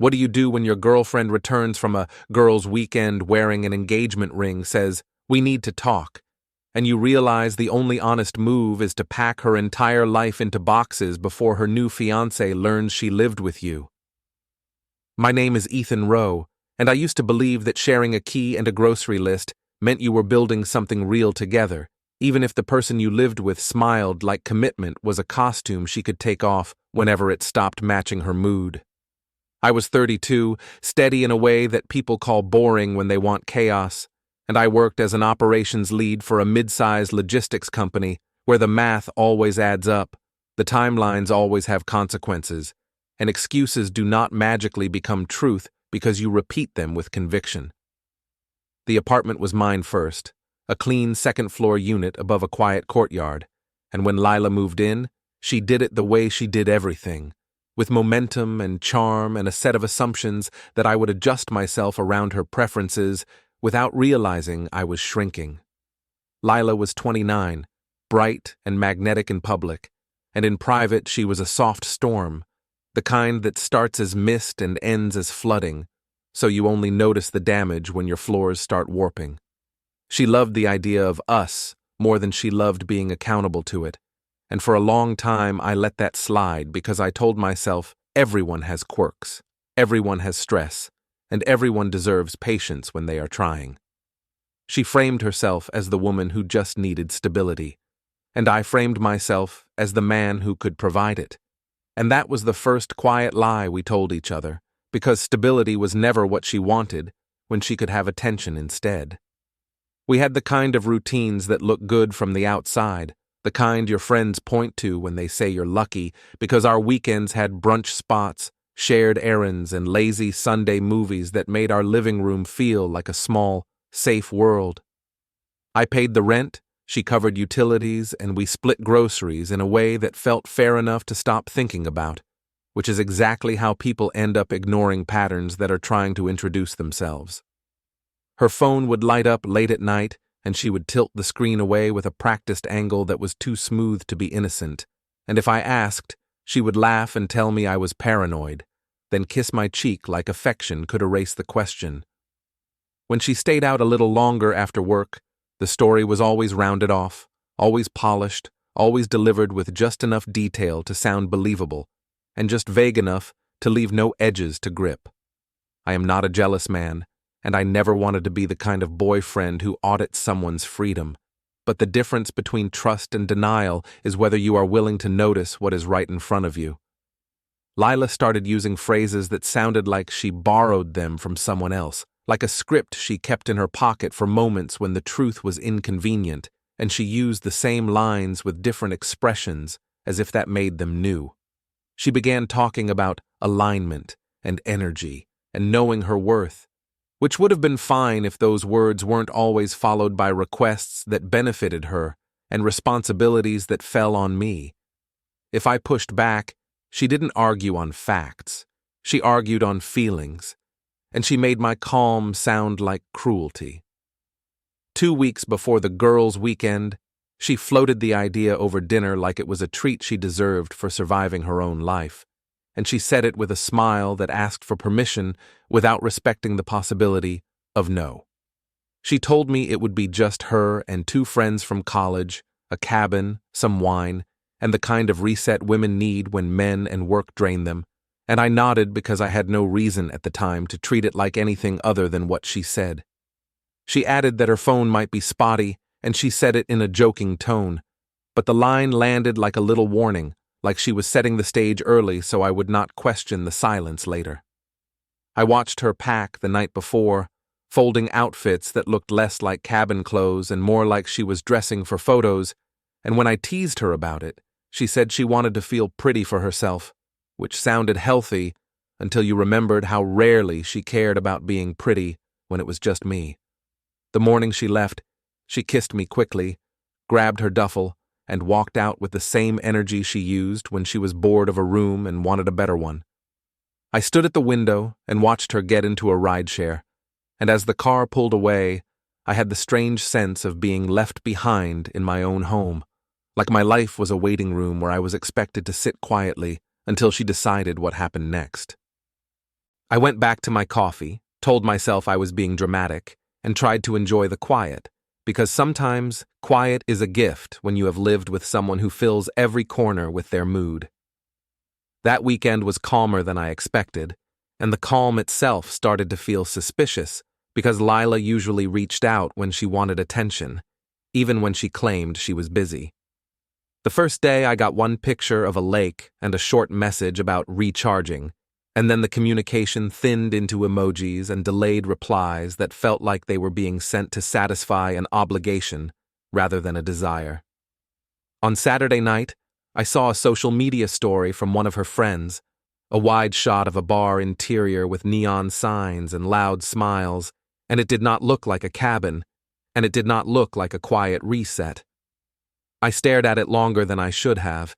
What do you do when your girlfriend returns from a girls' weekend wearing an engagement ring, says, "We need to talk," and you realize the only honest move is to pack her entire life into boxes before her new fiancé learns she lived with you? My name is Ethan Rowe, and I used to believe that sharing a key and a grocery list meant you were building something real together, even if the person you lived with smiled like commitment was a costume she could take off whenever it stopped matching her mood. I was 32, steady in a way that people call boring when they want chaos, and I worked as an operations lead for a mid-sized logistics company where the math always adds up, the timelines always have consequences, and excuses do not magically become truth because you repeat them with conviction. The apartment was mine first, a clean second-floor unit above a quiet courtyard, and when Lila moved in, she did it the way she did everything, with momentum and charm and a set of assumptions that I would adjust myself around her preferences without realizing I was shrinking. Lila was 29, bright and magnetic in public, and in private she was a soft storm, the kind that starts as mist and ends as flooding, so you only notice the damage when your floors start warping. She loved the idea of us more than she loved being accountable to it, and for a long time I let that slide because I told myself everyone has quirks, everyone has stress, and everyone deserves patience when they are trying. She framed herself as the woman who just needed stability, and I framed myself as the man who could provide it. And that was the first quiet lie we told each other, because stability was never what she wanted when she could have attention instead. We had the kind of routines that look good from the outside, the kind your friends point to when they say you're lucky, because our weekends had brunch spots, shared errands, and lazy Sunday movies that made our living room feel like a small, safe world. I paid the rent, she covered utilities, and we split groceries in a way that felt fair enough to stop thinking about, which is exactly how people end up ignoring patterns that are trying to introduce themselves. Her phone would light up late at night, and she would tilt the screen away with a practiced angle that was too smooth to be innocent, and if I asked, she would laugh and tell me I was paranoid, then kiss my cheek like affection could erase the question. When she stayed out a little longer after work, the story was always rounded off, always polished, always delivered with just enough detail to sound believable, and just vague enough to leave no edges to grip. I am not a jealous man, and I never wanted to be the kind of boyfriend who audits someone's freedom. But the difference between trust and denial is whether you are willing to notice what is right in front of you. Lila started using phrases that sounded like she borrowed them from someone else, like a script she kept in her pocket for moments when the truth was inconvenient, and she used the same lines with different expressions as if that made them new. She began talking about alignment and energy and knowing her worth, which would have been fine if those words weren't always followed by requests that benefited her and responsibilities that fell on me. If I pushed back, she didn't argue on facts. She argued on feelings, and she made my calm sound like cruelty. 2 weeks before the girls' weekend, she floated the idea over dinner like it was a treat she deserved for surviving her own life, and she said it with a smile that asked for permission without respecting the possibility of no. She told me it would be just her and 2 friends from college, a cabin, some wine, and the kind of reset women need when men and work drain them, and I nodded because I had no reason at the time to treat it like anything other than what she said. She added that her phone might be spotty, and she said it in a joking tone, but the line landed like a little warning, like she was setting the stage early so I would not question the silence later. I watched her pack the night before, folding outfits that looked less like cabin clothes and more like she was dressing for photos, and when I teased her about it, she said she wanted to feel pretty for herself, which sounded healthy until you remembered how rarely she cared about being pretty when it was just me. The morning she left, she kissed me quickly, grabbed her duffel, and walked out with the same energy she used when she was bored of a room and wanted a better one. I stood at the window and watched her get into a rideshare, and as the car pulled away, I had the strange sense of being left behind in my own home, like my life was a waiting room where I was expected to sit quietly until she decided what happened next. I went back to my coffee, told myself I was being dramatic, and tried to enjoy the quiet, because sometimes quiet is a gift when you have lived with someone who fills every corner with their mood. That weekend was calmer than I expected, and the calm itself started to feel suspicious because Lila usually reached out when she wanted attention, even when she claimed she was busy. The first day I got one picture of a lake and a short message about recharging, and then the communication thinned into emojis and delayed replies that felt like they were being sent to satisfy an obligation rather than a desire. On Saturday night, I saw a social media story from one of her friends, a wide shot of a bar interior with neon signs and loud smiles, and it did not look like a cabin, and it did not look like a quiet reset. I stared at it longer than I should have,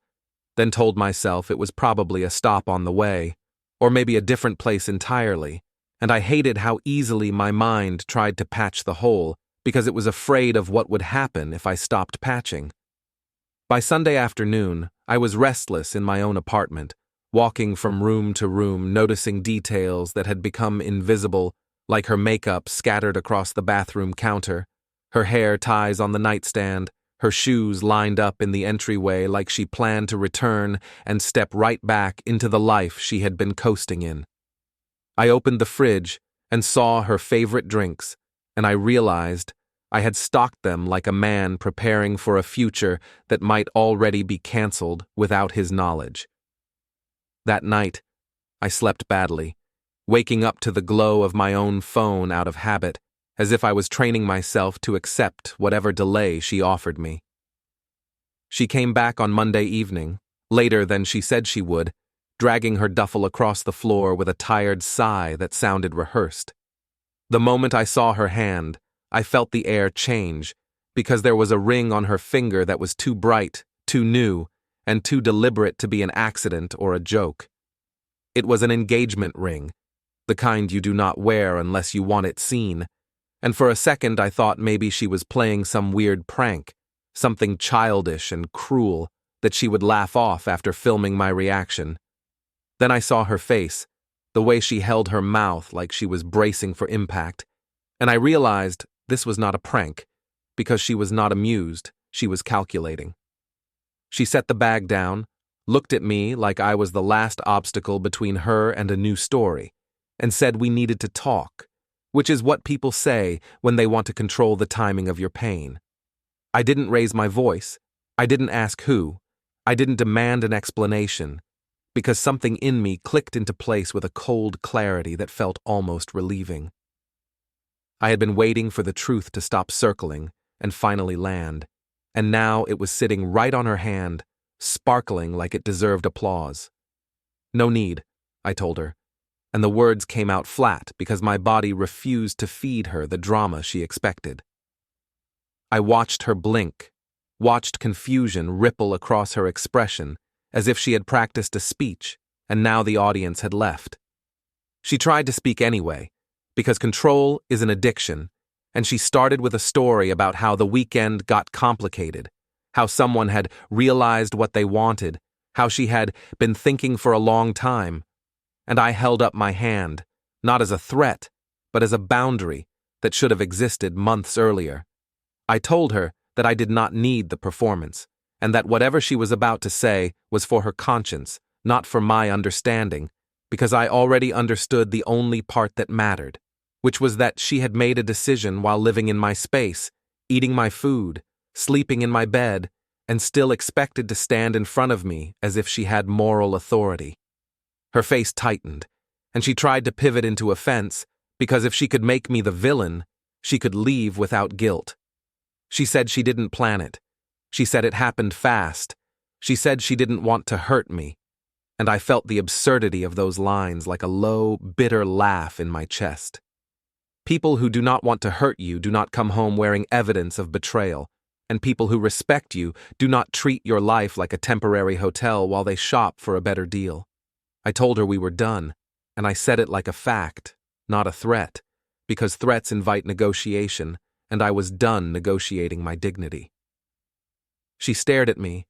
then told myself it was probably a stop on the way, or maybe a different place entirely, and I hated how easily my mind tried to patch the hole because it was afraid of what would happen if I stopped patching. By Sunday afternoon, I was restless in my own apartment, walking from room to room, noticing details that had become invisible, like her makeup scattered across the bathroom counter, her hair ties on the nightstand, her shoes lined up in the entryway like she planned to return and step right back into the life she had been coasting in. I opened the fridge and saw her favorite drinks, and I realized I had stocked them like a man preparing for a future that might already be canceled without his knowledge. That night, I slept badly, waking up to the glow of my own phone out of habit, as if I was training myself to accept whatever delay she offered me. She came back on Monday evening, later than she said she would, dragging her duffel across the floor with a tired sigh that sounded rehearsed. The moment I saw her hand, I felt the air change, because there was a ring on her finger that was too bright, too new, and too deliberate to be an accident or a joke. It was an engagement ring, the kind you do not wear unless you want it seen, and for a second I thought maybe she was playing some weird prank, something childish and cruel that she would laugh off after filming my reaction. Then I saw her face, the way she held her mouth like she was bracing for impact, and I realized this was not a prank, because she was not amused, she was calculating. She set the bag down, looked at me like I was the last obstacle between her and a new story, and said we needed to talk, which is what people say when they want to control the timing of your pain. I didn't raise my voice. I didn't ask who. I didn't demand an explanation, because something in me clicked into place with a cold clarity that felt almost relieving. I had been waiting for the truth to stop circling and finally land, and now it was sitting right on her hand, sparkling like it deserved applause. No need, I told her, and the words came out flat because my body refused to feed her the drama she expected. I watched her blink, watched confusion ripple across her expression, as if she had practiced a speech, and now the audience had left. She tried to speak anyway, because control is an addiction, and she started with a story about how the weekend got complicated, how someone had realized what they wanted, how she had been thinking for a long time, and I held up my hand, not as a threat, but as a boundary that should have existed months earlier. I told her that I did not need the performance, and that whatever she was about to say was for her conscience, not for my understanding, because I already understood the only part that mattered, which was that she had made a decision while living in my space, eating my food, sleeping in my bed, and still expected to stand in front of me as if she had moral authority. Her face tightened, and she tried to pivot into offense, because if she could make me the villain, she could leave without guilt. She said she didn't plan it. She said it happened fast. She said she didn't want to hurt me, and I felt the absurdity of those lines like a low, bitter laugh in my chest. People who do not want to hurt you do not come home wearing evidence of betrayal, and people who respect you do not treat your life like a temporary hotel while they shop for a better deal. I told her we were done, and I said it like a fact, not a threat, because threats invite negotiation, and I was done negotiating my dignity. She stared at me,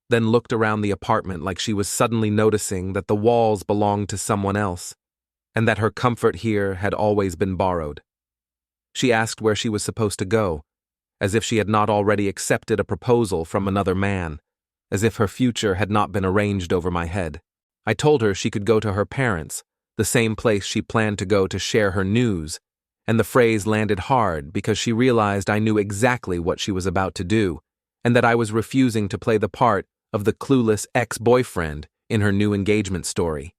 then looked around the apartment like she was suddenly noticing that the walls belonged to someone else, and that her comfort here had always been borrowed. She asked where she was supposed to go, as if she had not already accepted a proposal from another man, as if her future had not been arranged over my head. I told her she could go to her parents, the same place she planned to go to share her news, and the phrase landed hard because she realized I knew exactly what she was about to do, and that I was refusing to play the part of the clueless ex-boyfriend in her new engagement story.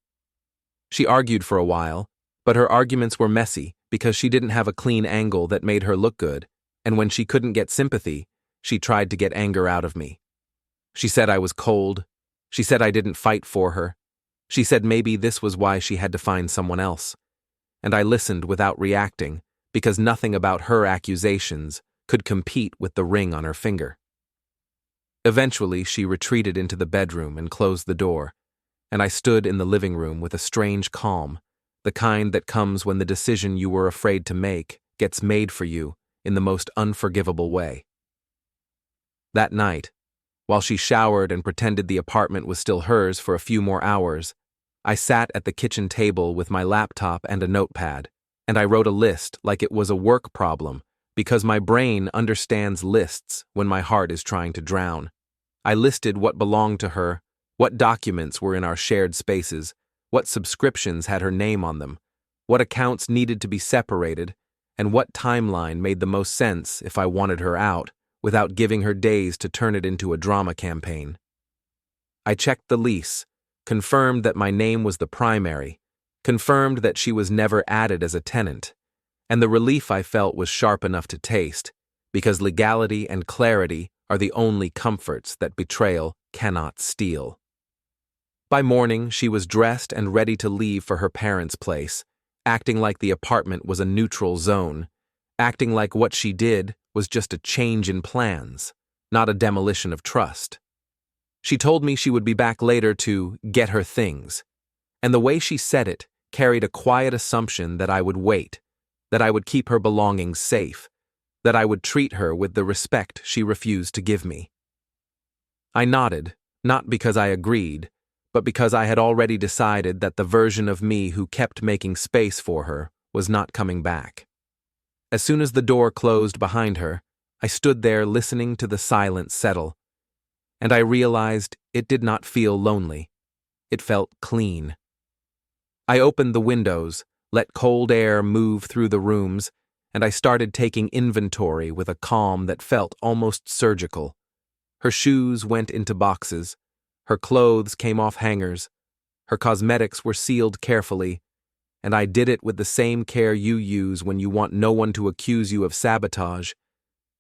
She argued for a while, but her arguments were messy because she didn't have a clean angle that made her look good, and when she couldn't get sympathy, she tried to get anger out of me. She said I was cold. She said I didn't fight for her. She said maybe this was why she had to find someone else. And I listened without reacting because nothing about her accusations could compete with the ring on her finger. Eventually, she retreated into the bedroom and closed the door, and I stood in the living room with a strange calm, the kind that comes when the decision you were afraid to make gets made for you in the most unforgivable way. That night, while she showered and pretended the apartment was still hers for a few more hours, I sat at the kitchen table with my laptop and a notepad, and I wrote a list like it was a work problem because my brain understands lists when my heart is trying to drown. I listed what belonged to her, what documents were in our shared spaces, what subscriptions had her name on them, what accounts needed to be separated, and what timeline made the most sense if I wanted her out, without giving her days to turn it into a drama campaign. I checked the lease, confirmed that my name was the primary, confirmed that she was never added as a tenant, and the relief I felt was sharp enough to taste, because legality and clarity are the only comforts that betrayal cannot steal. By morning, she was dressed and ready to leave for her parents' place, acting like the apartment was a neutral zone, acting like what she did was just a change in plans, not a demolition of trust. She told me she would be back later to get her things, and the way she said it carried a quiet assumption that I would wait, that I would keep her belongings safe, that I would treat her with the respect she refused to give me. I nodded, not because I agreed, but because I had already decided that the version of me who kept making space for her was not coming back. As soon as the door closed behind her, I stood there listening to the silence settle, and I realized it did not feel lonely. It felt clean. I opened the windows, let cold air move through the rooms, and I started taking inventory with a calm that felt almost surgical. Her shoes went into boxes. Her clothes came off hangers. Her cosmetics were sealed carefully, and I did it with the same care you use when you want no one to accuse you of sabotage.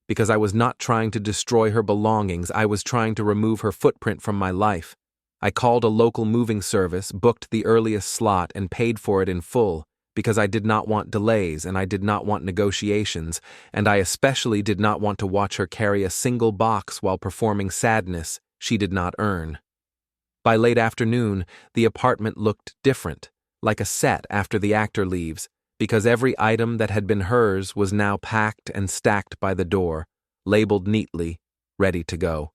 Because I was not trying to destroy her belongings, I was trying to remove her footprint from my life. I called a local moving service, booked the earliest slot, and paid for it in full, because I did not want delays and I did not want negotiations, and I especially did not want to watch her carry a single box while performing sadness she did not earn. By late afternoon, the apartment looked different, like a set after the actor leaves, because every item that had been hers was now packed and stacked by the door, labeled neatly, ready to go.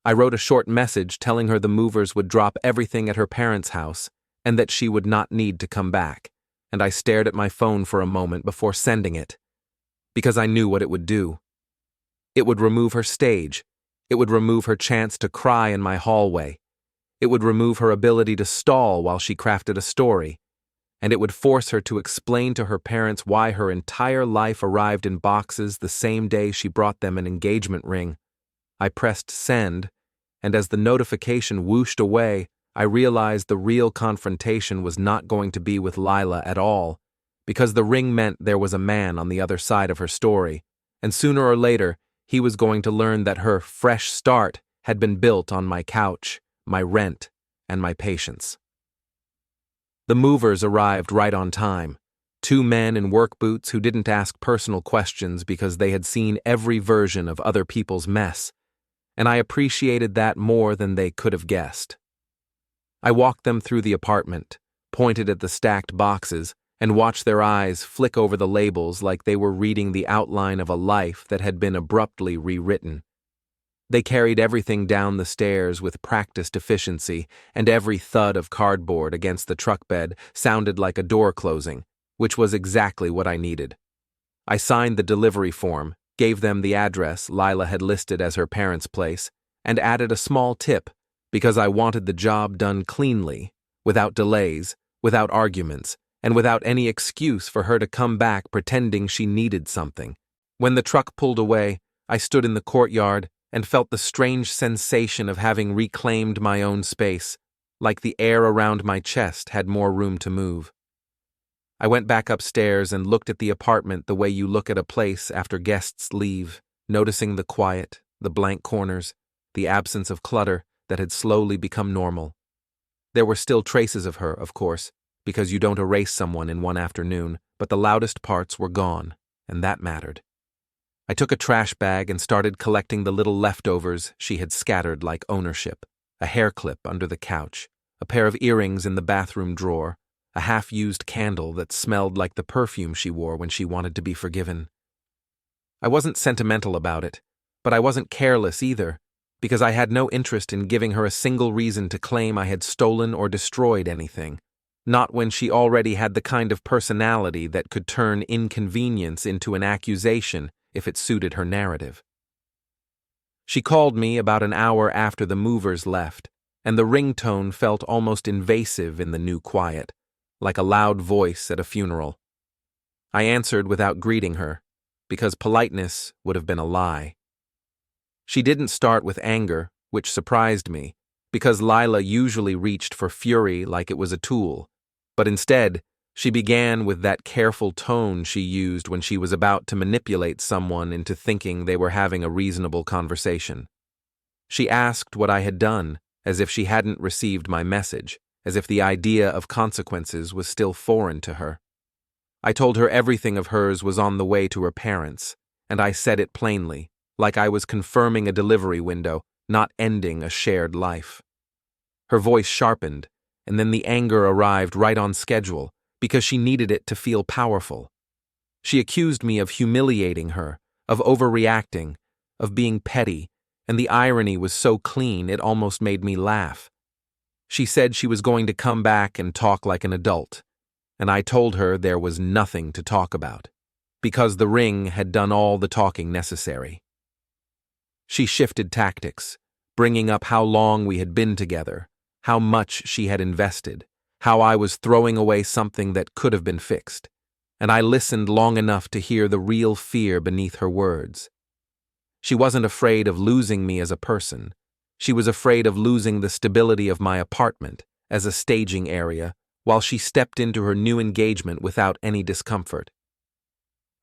I wrote a short message telling her the movers would drop everything at her parents' house and that she would not need to come back, and I stared at my phone for a moment before sending it, because I knew what it would do. It would remove her stage. It would remove her chance to cry in my hallway. It would remove her ability to stall while she crafted a story, and it would force her to explain to her parents why her entire life arrived in boxes the same day she brought them an engagement ring. I pressed send, and as the notification whooshed away, I realized the real confrontation was not going to be with Lila at all, because the ring meant there was a man on the other side of her story, and sooner or later, he was going to learn that her fresh start had been built on my couch, my rent, and my patience. The movers arrived right on time, 2 men in work boots who didn't ask personal questions because they had seen every version of other people's mess, and I appreciated that more than they could have guessed. I walked them through the apartment, pointed at the stacked boxes, and watched their eyes flick over the labels like they were reading the outline of a life that had been abruptly rewritten. They carried everything down the stairs with practiced efficiency, and every thud of cardboard against the truck bed sounded like a door closing, which was exactly what I needed. I signed the delivery form, gave them the address Lila had listed as her parents' place, and added a small tip because I wanted the job done cleanly, without delays, without arguments, and without any excuse for her to come back pretending she needed something. When the truck pulled away, I stood in the courtyard and felt the strange sensation of having reclaimed my own space, like the air around my chest had more room to move. I went back upstairs and looked at the apartment the way you look at a place after guests leave, noticing the quiet, the blank corners, the absence of clutter that had slowly become normal. There were still traces of her, of course, because you don't erase someone in one afternoon, but the loudest parts were gone, and that mattered. I took a trash bag and started collecting the little leftovers she had scattered like ownership: a hair clip under the couch, a pair of earrings in the bathroom drawer, a half-used candle that smelled like the perfume she wore when she wanted to be forgiven. I wasn't sentimental about it, but I wasn't careless either, because I had no interest in giving her a single reason to claim I had stolen or destroyed anything, not when she already had the kind of personality that could turn inconvenience into an accusation if it suited her narrative. She called me about an hour after the movers left, and the ringtone felt almost invasive in the new quiet, like a loud voice at a funeral. I answered without greeting her, because politeness would have been a lie. She didn't start with anger, which surprised me, because Lila usually reached for fury like it was a tool, but instead, she began with that careful tone she used when she was about to manipulate someone into thinking they were having a reasonable conversation. She asked what I had done, as if she hadn't received my message, as if the idea of consequences was still foreign to her. I told her everything of hers was on the way to her parents, and I said it plainly, like I was confirming a delivery window, not ending a shared life. Her voice sharpened, and then the anger arrived right on schedule, because she needed it to feel powerful. She accused me of humiliating her, of overreacting, of being petty, and the irony was so clean it almost made me laugh. She said she was going to come back and talk like an adult, and I told her there was nothing to talk about, because the ring had done all the talking necessary. She shifted tactics, bringing up how long we had been together, how much she had invested, how I was throwing away something that could have been fixed, and I listened long enough to hear the real fear beneath her words. She wasn't afraid of losing me as a person. She was afraid of losing the stability of my apartment as a staging area while she stepped into her new engagement without any discomfort.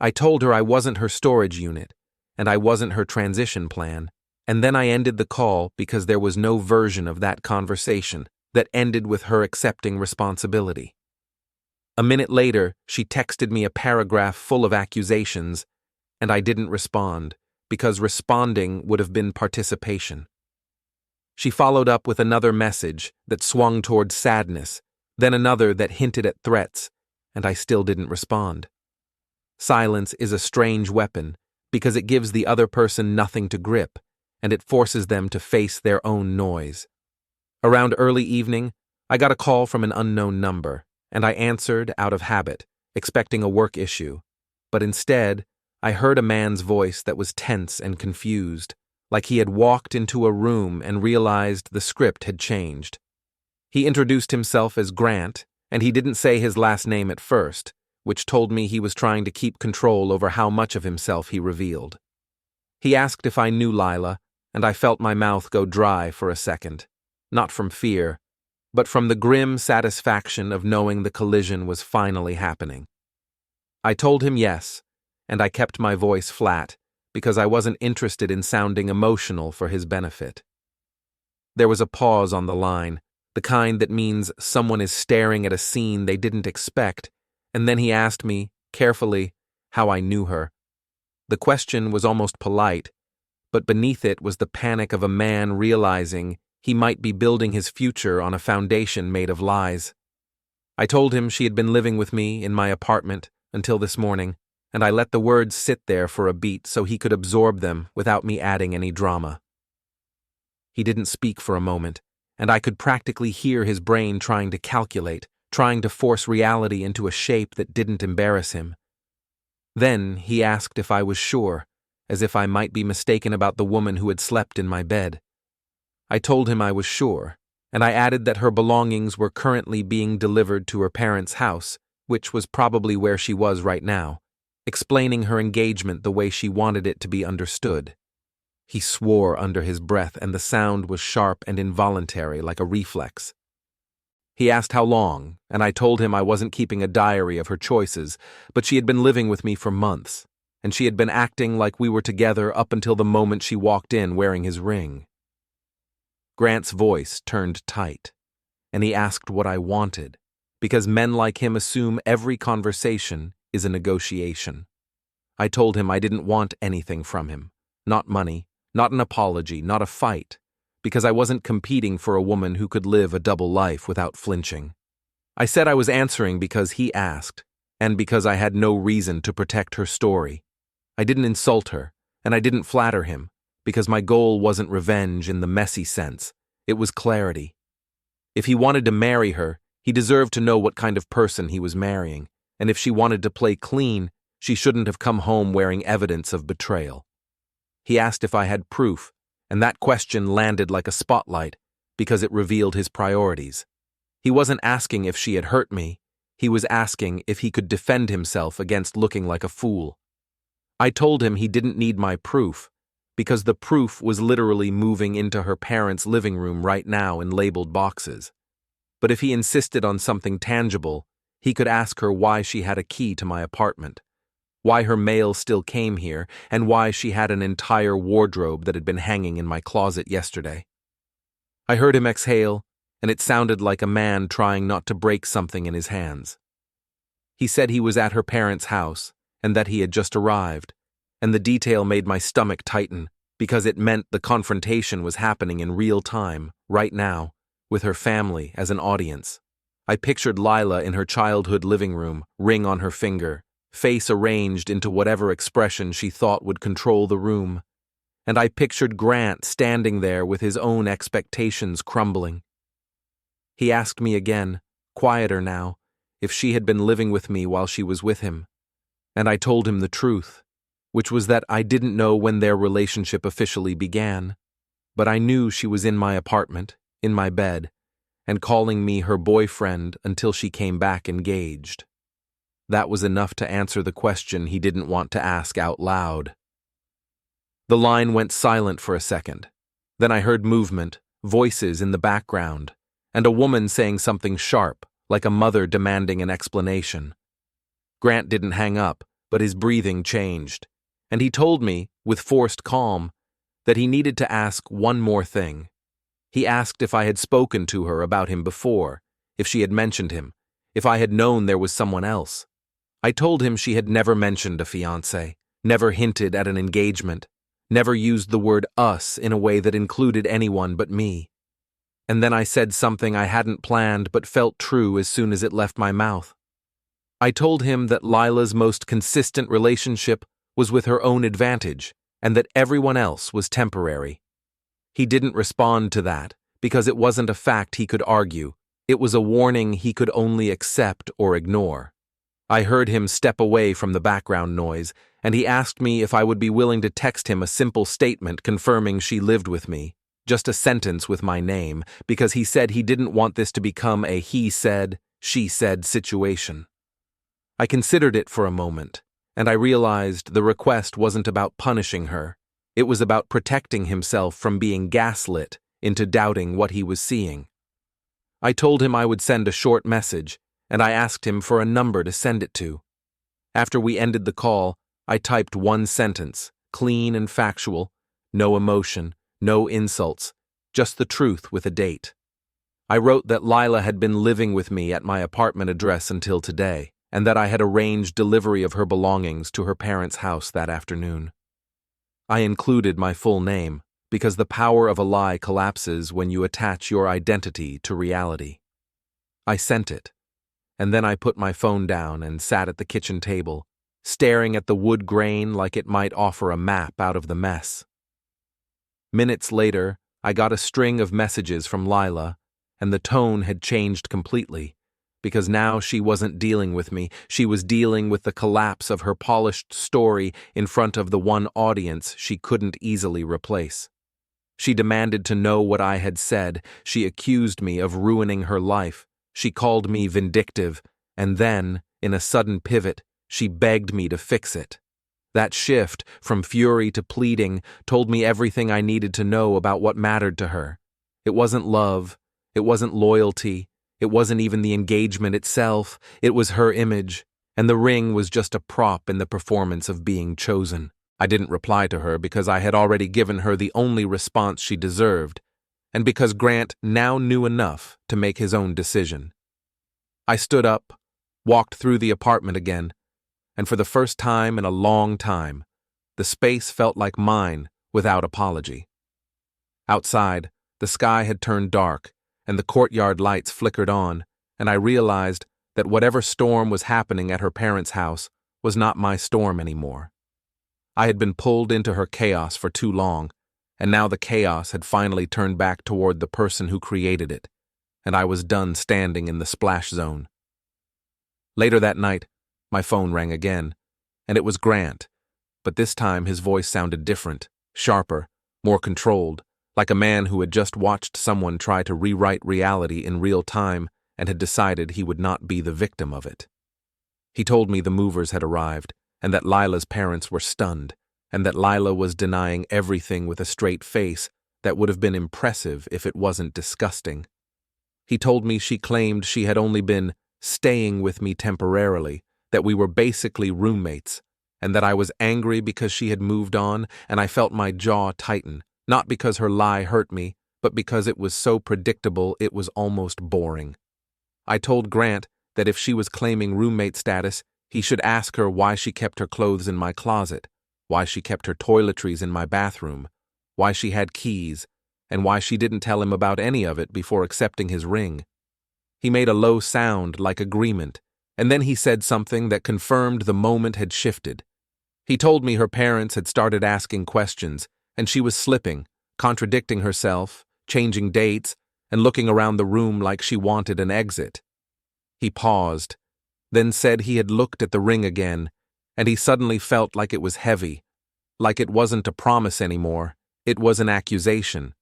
I told her I wasn't her storage unit, and I wasn't her transition plan, and then I ended the call because there was no version of that conversation that ended with her accepting responsibility. A minute later, she texted me a paragraph full of accusations, and I didn't respond, because responding would have been participation. She followed up with another message that swung toward sadness, then another that hinted at threats, and I still didn't respond. Silence is a strange weapon, because it gives the other person nothing to grip, and it forces them to face their own noise. Around early evening, I got a call from an unknown number, and I answered out of habit, expecting a work issue. But instead, I heard a man's voice that was tense and confused, like he had walked into a room and realized the script had changed. He introduced himself as Grant, and he didn't say his last name at first, which told me he was trying to keep control over how much of himself he revealed. He asked if I knew Lila, and I felt my mouth go dry for a second. Not from fear, but from the grim satisfaction of knowing the collision was finally happening. I told him yes, and I kept my voice flat, because I wasn't interested in sounding emotional for his benefit. There was a pause on the line, the kind that means someone is staring at a scene they didn't expect, and then he asked me, carefully, how I knew her. The question was almost polite, but beneath it was the panic of a man realizing he might be building his future on a foundation made of lies. I told him she had been living with me in my apartment until this morning, and I let the words sit there for a beat so he could absorb them without me adding any drama. He didn't speak for a moment, and I could practically hear his brain trying to calculate, trying to force reality into a shape that didn't embarrass him. Then he asked if I was sure, as if I might be mistaken about the woman who had slept in my bed. I told him I was sure, and I added that her belongings were currently being delivered to her parents' house, which was probably where she was right now, explaining her engagement the way she wanted it to be understood. He swore under his breath, and the sound was sharp and involuntary, like a reflex. He asked how long, and I told him I wasn't keeping a diary of her choices, but she had been living with me for months, and she had been acting like we were together up until the moment she walked in wearing his ring. Grant's voice turned tight, and he asked what I wanted, because men like him assume every conversation is a negotiation. I told him I didn't want anything from him, not money, not an apology, not a fight, because I wasn't competing for a woman who could live a double life without flinching. I said I was answering because he asked, and because I had no reason to protect her story. I didn't insult her, and I didn't flatter him, because my goal wasn't revenge in the messy sense, it was clarity. If he wanted to marry her, he deserved to know what kind of person he was marrying, and if she wanted to play clean, she shouldn't have come home wearing evidence of betrayal. He asked if I had proof, and that question landed like a spotlight because it revealed his priorities. He wasn't asking if she had hurt me, he was asking if he could defend himself against looking like a fool. I told him he didn't need my proof, because the proof was literally moving into her parents' living room right now in labeled boxes. But if he insisted on something tangible, he could ask her why she had a key to my apartment, why her mail still came here, and why she had an entire wardrobe that had been hanging in my closet yesterday. I heard him exhale, and it sounded like a man trying not to break something in his hands. He said he was at her parents' house, and that he had just arrived, and the detail made my stomach tighten, because it meant the confrontation was happening in real time, right now, with her family as an audience. I pictured Lila in her childhood living room, ring on her finger, face arranged into whatever expression she thought would control the room, and I pictured Grant standing there with his own expectations crumbling. He asked me again, quieter now, if she had been living with me while she was with him, and I told him the truth, which was that I didn't know when their relationship officially began, but I knew she was in my apartment, in my bed, and calling me her boyfriend until she came back engaged. That was enough to answer the question he didn't want to ask out loud. The line went silent for a second. Then I heard movement, voices in the background, and a woman saying something sharp, like a mother demanding an explanation. Grant didn't hang up, but his breathing changed, and he told me, with forced calm, that he needed to ask one more thing. He asked if I had spoken to her about him before, if she had mentioned him, if I had known there was someone else. I told him she had never mentioned a fiancé, never hinted at an engagement, never used the word us in a way that included anyone but me. And then I said something I hadn't planned but felt true as soon as it left my mouth. I told him that Lila's most consistent relationship was with her own advantage, and that everyone else was temporary. He didn't respond to that, because it wasn't a fact he could argue. It was a warning he could only accept or ignore. I heard him step away from the background noise, and he asked me if I would be willing to text him a simple statement confirming she lived with me, just a sentence with my name, because he said he didn't want this to become a he said, she said situation. I considered it for a moment, and I realized the request wasn't about punishing her. It was about protecting himself from being gaslit into doubting what he was seeing. I told him I would send a short message, and I asked him for a number to send it to. After we ended the call, I typed one sentence, clean and factual, no emotion, no insults, just the truth with a date. I wrote that Lila had been living with me at my apartment address until today, and that I had arranged delivery of her belongings to her parents' house that afternoon. I included my full name, because the power of a lie collapses when you attach your identity to reality. I sent it, and then I put my phone down and sat at the kitchen table, staring at the wood grain like it might offer a map out of the mess. Minutes later, I got a string of messages from Lila, and the tone had changed completely, because now she wasn't dealing with me, she was dealing with the collapse of her polished story in front of the one audience she couldn't easily replace. She demanded to know what I had said, she accused me of ruining her life, she called me vindictive, and then, in a sudden pivot, she begged me to fix it. That shift, from fury to pleading, told me everything I needed to know about what mattered to her. It wasn't love, it wasn't loyalty, it wasn't even the engagement itself, it was her image, and the ring was just a prop in the performance of being chosen. I didn't reply to her because I had already given her the only response she deserved, and because Grant now knew enough to make his own decision. I stood up, walked through the apartment again, and for the first time in a long time, the space felt like mine without apology. Outside, the sky had turned dark, and the courtyard lights flickered on, and I realized that whatever storm was happening at her parents' house was not my storm anymore. I had been pulled into her chaos for too long, and now the chaos had finally turned back toward the person who created it, and I was done standing in the splash zone. Later that night, my phone rang again, and it was Grant, but this time his voice sounded different, sharper, more controlled, like a man who had just watched someone try to rewrite reality in real time and had decided he would not be the victim of it. He told me the movers had arrived, and that Lila's parents were stunned, and that Lila was denying everything with a straight face that would have been impressive if it wasn't disgusting. He told me she claimed she had only been staying with me temporarily, that we were basically roommates, and that I was angry because she had moved on, and I felt my jaw tighten, not because her lie hurt me, but because it was so predictable it was almost boring. I told Grant that if she was claiming roommate status, he should ask her why she kept her clothes in my closet, why she kept her toiletries in my bathroom, why she had keys, and why she didn't tell him about any of it before accepting his ring. He made a low sound like agreement, and then he said something that confirmed the moment had shifted. He told me her parents had started asking questions, and she was slipping, contradicting herself, changing dates, and looking around the room like she wanted an exit. He paused, then said he had looked at the ring again, and he suddenly felt like it was heavy, like it wasn't a promise anymore, it was an accusation.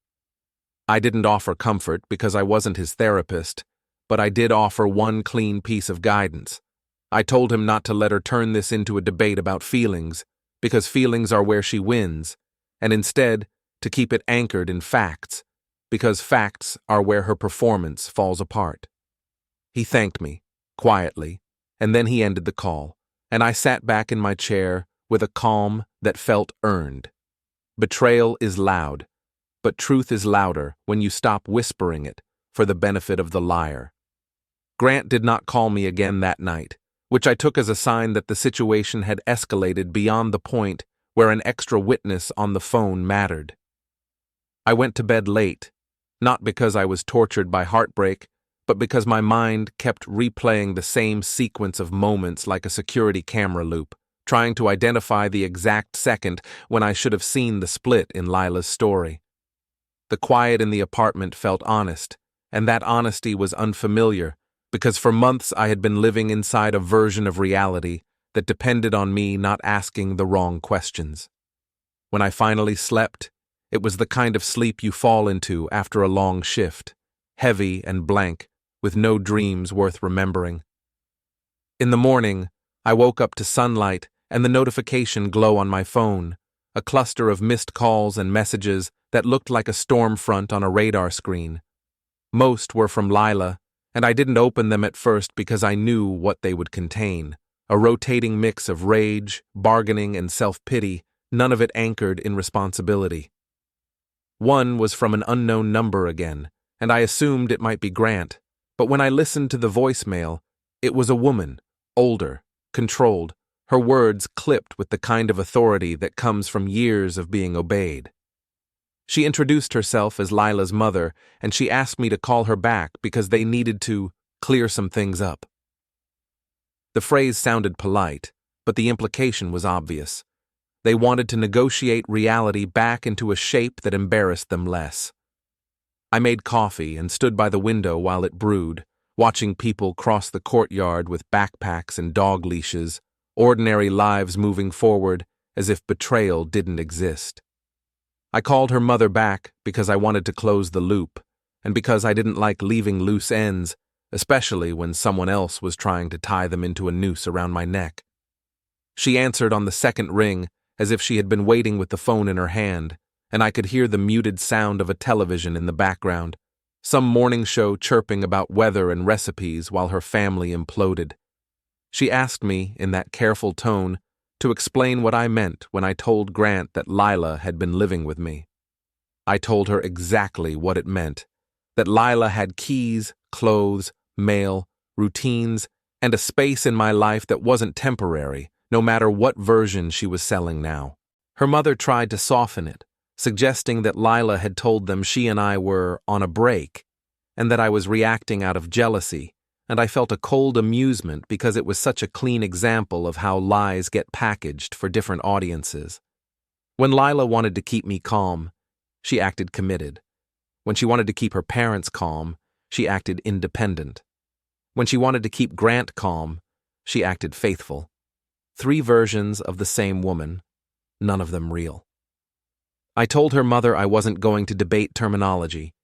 I didn't offer comfort because I wasn't his therapist, but I did offer one clean piece of guidance. I told him not to let her turn this into a debate about feelings, because feelings are where she wins, and instead to keep it anchored in facts, because facts are where her performance falls apart. He thanked me, quietly, and then he ended the call, and I sat back in my chair with a calm that felt earned. Betrayal is loud, but truth is louder when you stop whispering it for the benefit of the liar. Grant did not call me again that night, which I took as a sign that the situation had escalated beyond the point where an extra witness on the phone mattered. I went to bed late, not because I was tortured by heartbreak, but because my mind kept replaying the same sequence of moments like a security camera loop, trying to identify the exact second when I should have seen the split in Lila's story. The quiet in the apartment felt honest, and that honesty was unfamiliar, because for months I had been living inside a version of reality that depended on me not asking the wrong questions. When I finally slept, it was the kind of sleep you fall into after a long shift, heavy and blank, with no dreams worth remembering. In the morning, I woke up to sunlight and the notification glow on my phone, a cluster of missed calls and messages that looked like a storm front on a radar screen. Most were from Lila, and I didn't open them at first because I knew what they would contain, a rotating mix of rage, bargaining, and self-pity, none of it anchored in responsibility. One was from an unknown number again, and I assumed it might be Grant, but when I listened to the voicemail, it was a woman, older, controlled, her words clipped with the kind of authority that comes from years of being obeyed. She introduced herself as Lila's mother, and she asked me to call her back because they needed to clear some things up. The phrase sounded polite, but the implication was obvious. They wanted to negotiate reality back into a shape that embarrassed them less. I made coffee and stood by the window while it brewed, watching people cross the courtyard with backpacks and dog leashes, ordinary lives moving forward as if betrayal didn't exist. I called her mother back because I wanted to close the loop, and because I didn't like leaving loose ends, especially when someone else was trying to tie them into a noose around my neck. She answered on the second ring as if she had been waiting with the phone in her hand, and I could hear the muted sound of a television in the background, some morning show chirping about weather and recipes while her family imploded. She asked me, in that careful tone, to explain what I meant when I told Grant that Lila had been living with me. I told her exactly what it meant, that Lila had keys, clothes, mail, routines, and a space in my life that wasn't temporary, no matter what version she was selling now. Her mother tried to soften it, suggesting that Lila had told them she and I were on a break, and that I was reacting out of jealousy, and I felt a cold amusement because it was such a clean example of how lies get packaged for different audiences. When Lila wanted to keep me calm, she acted committed. When she wanted to keep her parents calm, she acted independent. When she wanted to keep Grant calm, she acted faithful. 3 versions of the same woman, none of them real. I told her mother I wasn't going to debate terminology,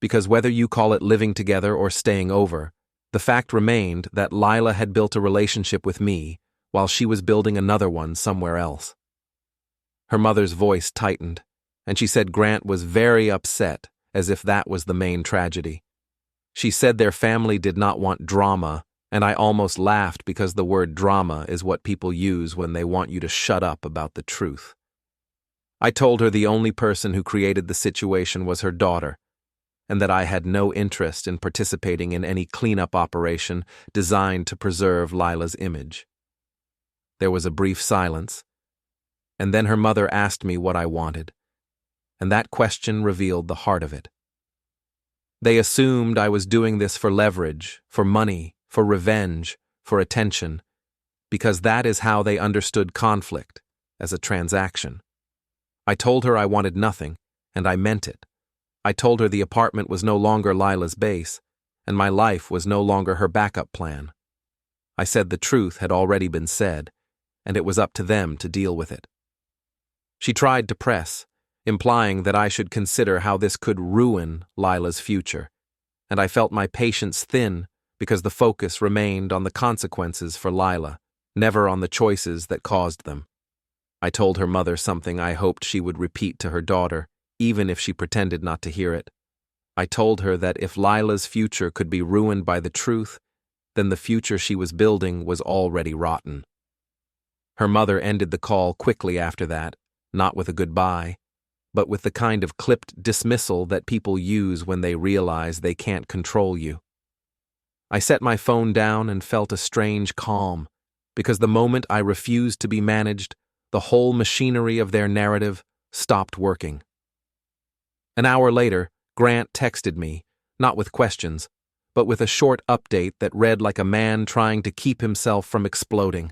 because whether you call it living together or staying over, the fact remained that Lila had built a relationship with me while she was building another one somewhere else. Her mother's voice tightened, and she said Grant was very upset, as if that was the main tragedy. She said their family did not want drama, and I almost laughed because the word drama is what people use when they want you to shut up about the truth. I told her the only person who created the situation was her daughter, and that I had no interest in participating in any cleanup operation designed to preserve Lila's image. There was a brief silence, and then her mother asked me what I wanted, and that question revealed the heart of it. They assumed I was doing this for leverage, for money, for revenge, for attention, because that is how they understood conflict, as a transaction. I told her I wanted nothing, and I meant it. I told her the apartment was no longer Lila's base, and my life was no longer her backup plan. I said the truth had already been said, and it was up to them to deal with it. She tried to press, implying that I should consider how this could ruin Lila's future, and I felt my patience thin because the focus remained on the consequences for Lila, never on the choices that caused them. I told her mother something I hoped she would repeat to her daughter, even if she pretended not to hear it. I told her that if Lila's future could be ruined by the truth, then the future she was building was already rotten. Her mother ended the call quickly after that, not with a goodbye, but with the kind of clipped dismissal that people use when they realize they can't control you. I set my phone down and felt a strange calm, because the moment I refused to be managed, the whole machinery of their narrative stopped working. An hour later, Grant texted me, not with questions, but with a short update that read like a man trying to keep himself from exploding.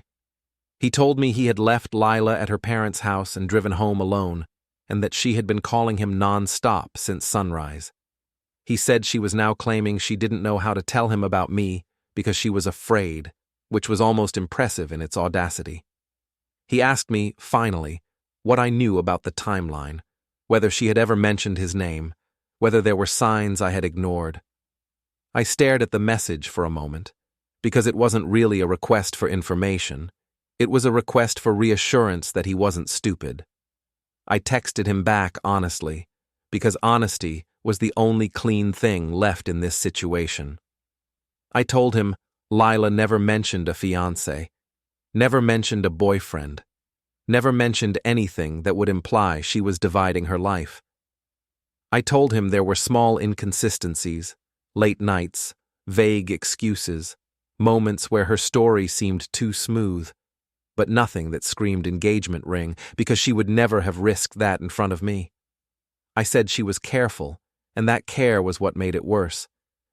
He told me he had left Lila at her parents' house and driven home alone, and that she had been calling him non-stop since sunrise. He said she was now claiming she didn't know how to tell him about me because she was afraid, which was almost impressive in its audacity. He asked me, finally, what I knew about the timeline, whether she had ever mentioned his name, whether there were signs I had ignored. I stared at the message for a moment, because it wasn't really a request for information. It was a request for reassurance that he wasn't stupid. I texted him back honestly, because honesty was the only clean thing left in this situation. I told him Lila never mentioned a fiancé, never mentioned a boyfriend, never mentioned anything that would imply she was dividing her life. I told him there were small inconsistencies, late nights, vague excuses, moments where her story seemed too smooth, but nothing that screamed engagement ring, because she would never have risked that in front of me. I said she was careful, and that care was what made it worse,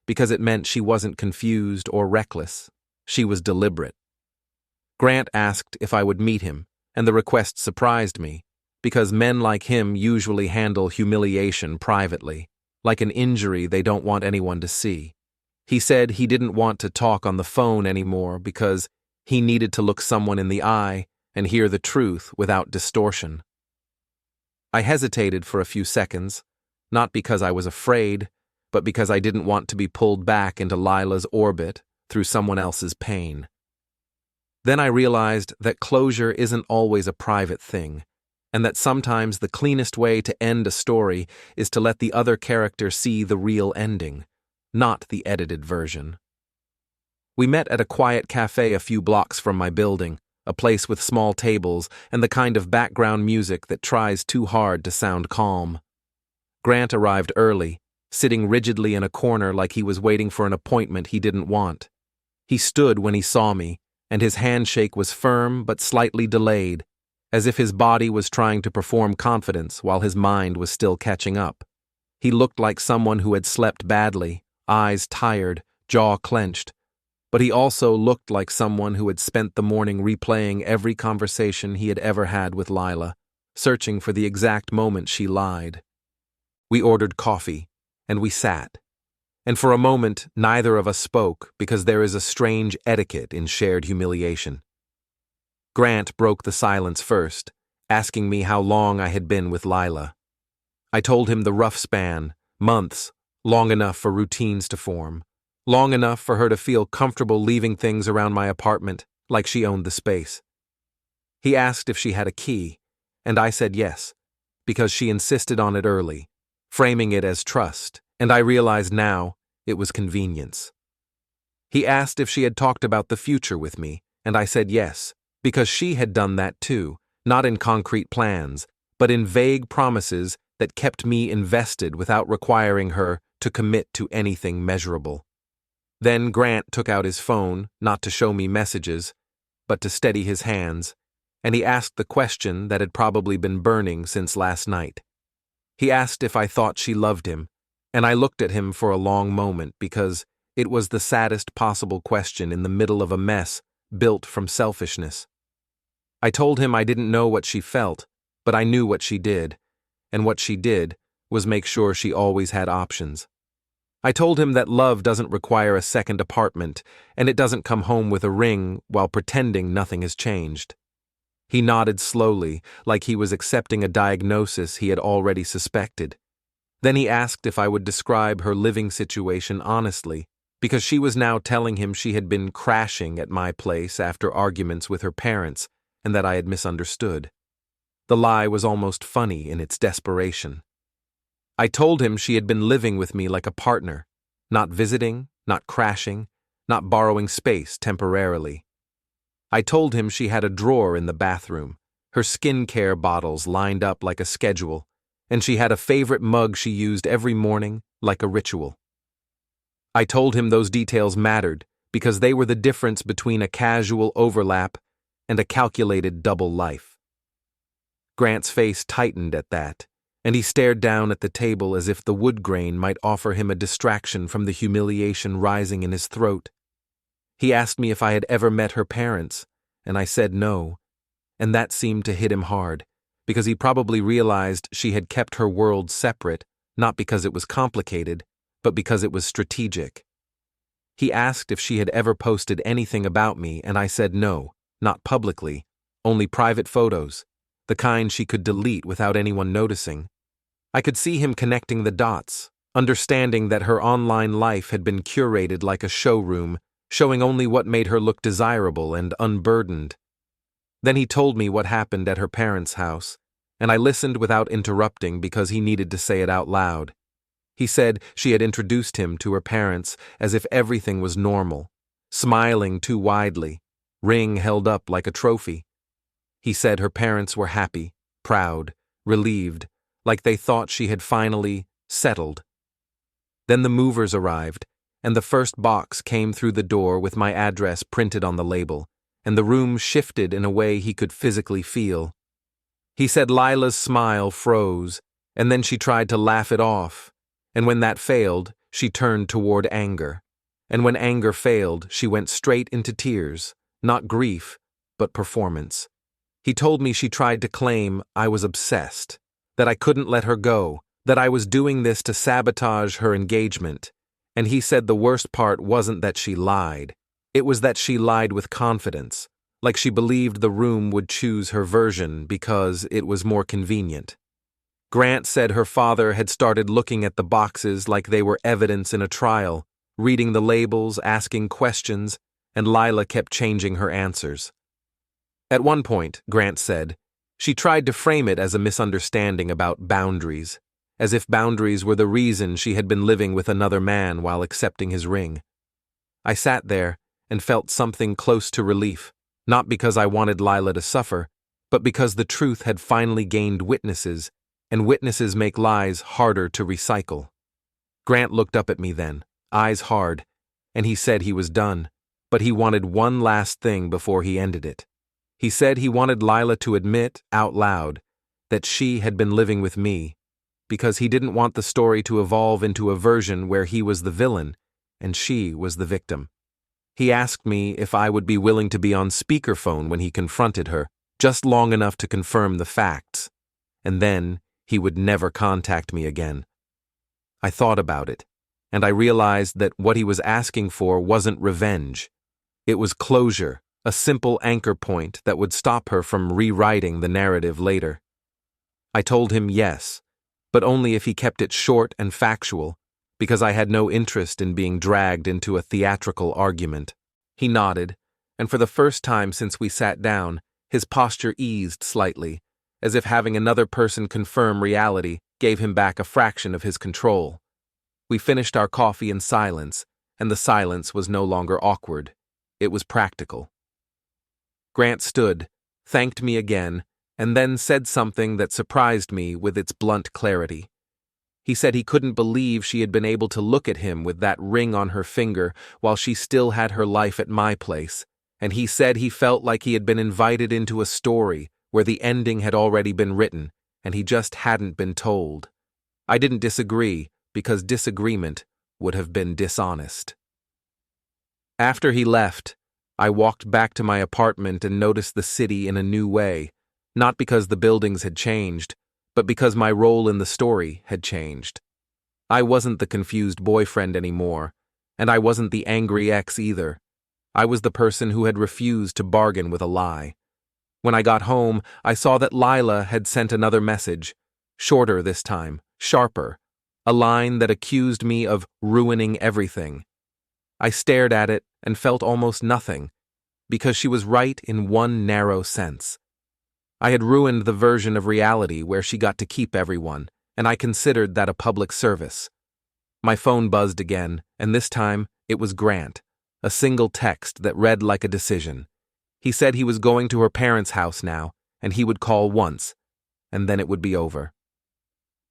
because it meant she wasn't confused or reckless. She was deliberate. Grant asked if I would meet him, and the request surprised me, because men like him usually handle humiliation privately, like an injury they don't want anyone to see. He said he didn't want to talk on the phone anymore because he needed to look someone in the eye and hear the truth without distortion. I hesitated for a few seconds, not because I was afraid, but because I didn't want to be pulled back into Lila's orbit through someone else's pain. Then I realized that closure isn't always a private thing, and that sometimes the cleanest way to end a story is to let the other character see the real ending, not the edited version. We met at a quiet cafe a few blocks from my building, a place with small tables and the kind of background music that tries too hard to sound calm. Grant arrived early, sitting rigidly in a corner like he was waiting for an appointment he didn't want. He stood when he saw me, and his handshake was firm but slightly delayed, as if his body was trying to perform confidence while his mind was still catching up. He looked like someone who had slept badly, eyes tired, jaw clenched, but he also looked like someone who had spent the morning replaying every conversation he had ever had with Lila, searching for the exact moment she lied. We ordered coffee, and we sat. And for a moment, neither of us spoke because there is a strange etiquette in shared humiliation. Grant broke the silence first, asking me how long I had been with Lila. I told him the rough span, months, long enough for routines to form, long enough for her to feel comfortable leaving things around my apartment like she owned the space. He asked if she had a key, and I said yes, because she insisted on it early, framing it as trust, and I realized now it was convenience. He asked if she had talked about the future with me, and I said yes, because she had done that too, not in concrete plans, but in vague promises that kept me invested without requiring her to commit to anything measurable. Then Grant took out his phone, not to show me messages, but to steady his hands, and he asked the question that had probably been burning since last night. He asked if I thought she loved him, and I looked at him for a long moment because it was the saddest possible question in the middle of a mess built from selfishness. I told him I didn't know what she felt, but I knew what she did, and what she did was make sure she always had options. I told him that love doesn't require a second apartment, and it doesn't come home with a ring while pretending nothing has changed. He nodded slowly, like he was accepting a diagnosis he had already suspected. Then he asked if I would describe her living situation honestly, because she was now telling him she had been crashing at my place after arguments with her parents, and that I had misunderstood. The lie was almost funny in its desperation. I told him she had been living with me like a partner, not visiting, not crashing, not borrowing space temporarily. I told him she had a drawer in the bathroom, her skincare bottles lined up like a schedule, and she had a favorite mug she used every morning like a ritual. I told him those details mattered because they were the difference between a casual overlap and a calculated double life. Grant's face tightened at that, and he stared down at the table as if the wood grain might offer him a distraction from the humiliation rising in his throat. He asked me if I had ever met her parents, and I said no, and that seemed to hit him hard, because he probably realized she had kept her world separate, not because it was complicated, but because it was strategic. He asked if she had ever posted anything about me, and I said no, not publicly, only private photos, the kind she could delete without anyone noticing. I could see him connecting the dots, understanding that her online life had been curated like a showroom, showing only what made her look desirable and unburdened. Then he told me what happened at her parents' house, and I listened without interrupting because he needed to say it out loud. He said she had introduced him to her parents as if everything was normal, smiling too widely, ring held up like a trophy. He said her parents were happy, proud, relieved, like they thought she had finally settled. Then the movers arrived, and the first box came through the door with my address printed on the label, and the room shifted in a way he could physically feel. He said Lila's smile froze, and then she tried to laugh it off, and when that failed, she turned toward anger. And when anger failed, she went straight into tears, not grief, but performance. He told me she tried to claim I was obsessed, that I couldn't let her go, that I was doing this to sabotage her engagement, and he said the worst part wasn't that she lied. It was that she lied with confidence, like she believed the room would choose her version because it was more convenient. Grant said her father had started looking at the boxes like they were evidence in a trial, reading the labels, asking questions, and Lila kept changing her answers. At one point, Grant said, she tried to frame it as a misunderstanding about boundaries, as if boundaries were the reason she had been living with another man while accepting his ring. I sat there and felt something close to relief, not because I wanted Lila to suffer, but because the truth had finally gained witnesses, and witnesses make lies harder to recycle. Grant looked up at me then, eyes hard, and he said he was done, but he wanted one last thing before he ended it. He said he wanted Lila to admit, out loud, that she had been living with me, because he didn't want the story to evolve into a version where he was the villain and she was the victim. He asked me if I would be willing to be on speakerphone when he confronted her, just long enough to confirm the facts, and then he would never contact me again. I thought about it, and I realized that what he was asking for wasn't revenge. It was closure, a simple anchor point that would stop her from rewriting the narrative later. I told him yes, but only if he kept it short and factual, because I had no interest in being dragged into a theatrical argument. He nodded, and for the first time since we sat down, his posture eased slightly, as if having another person confirm reality gave him back a fraction of his control. We finished our coffee in silence, and the silence was no longer awkward. It was practical. Grant stood, thanked me again, and then said something that surprised me with its blunt clarity. He said he couldn't believe she had been able to look at him with that ring on her finger while she still had her life at my place, and he said he felt like he had been invited into a story where the ending had already been written, and he just hadn't been told. I didn't disagree, because disagreement would have been dishonest. After he left, I walked back to my apartment and noticed the city in a new way, not because the buildings had changed, but because my role in the story had changed. I wasn't the confused boyfriend anymore, and I wasn't the angry ex either. I was the person who had refused to bargain with a lie. When I got home, I saw that Lila had sent another message, shorter this time, sharper, a line that accused me of ruining everything. I stared at it and felt almost nothing, because she was right in one narrow sense. I had ruined the version of reality where she got to keep everyone, and I considered that a public service. My phone buzzed again, and this time it was Grant, a single text that read like a decision. He said he was going to her parents' house now, and he would call once, and then it would be over.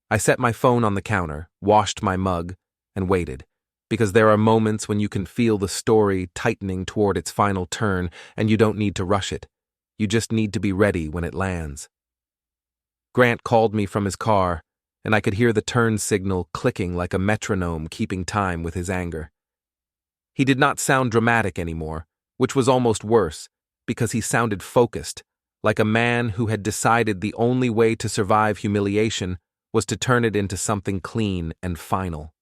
I set my phone on the counter, washed my mug, and waited, because there are moments when you can feel the story tightening toward its final turn, and you don't need to rush it. You just need to be ready when it lands. Grant called me from his car, and I could hear the turn signal clicking like a metronome keeping time with his anger. He did not sound dramatic anymore, which was almost worse, because he sounded focused, like a man who had decided the only way to survive humiliation was to turn it into something clean and final.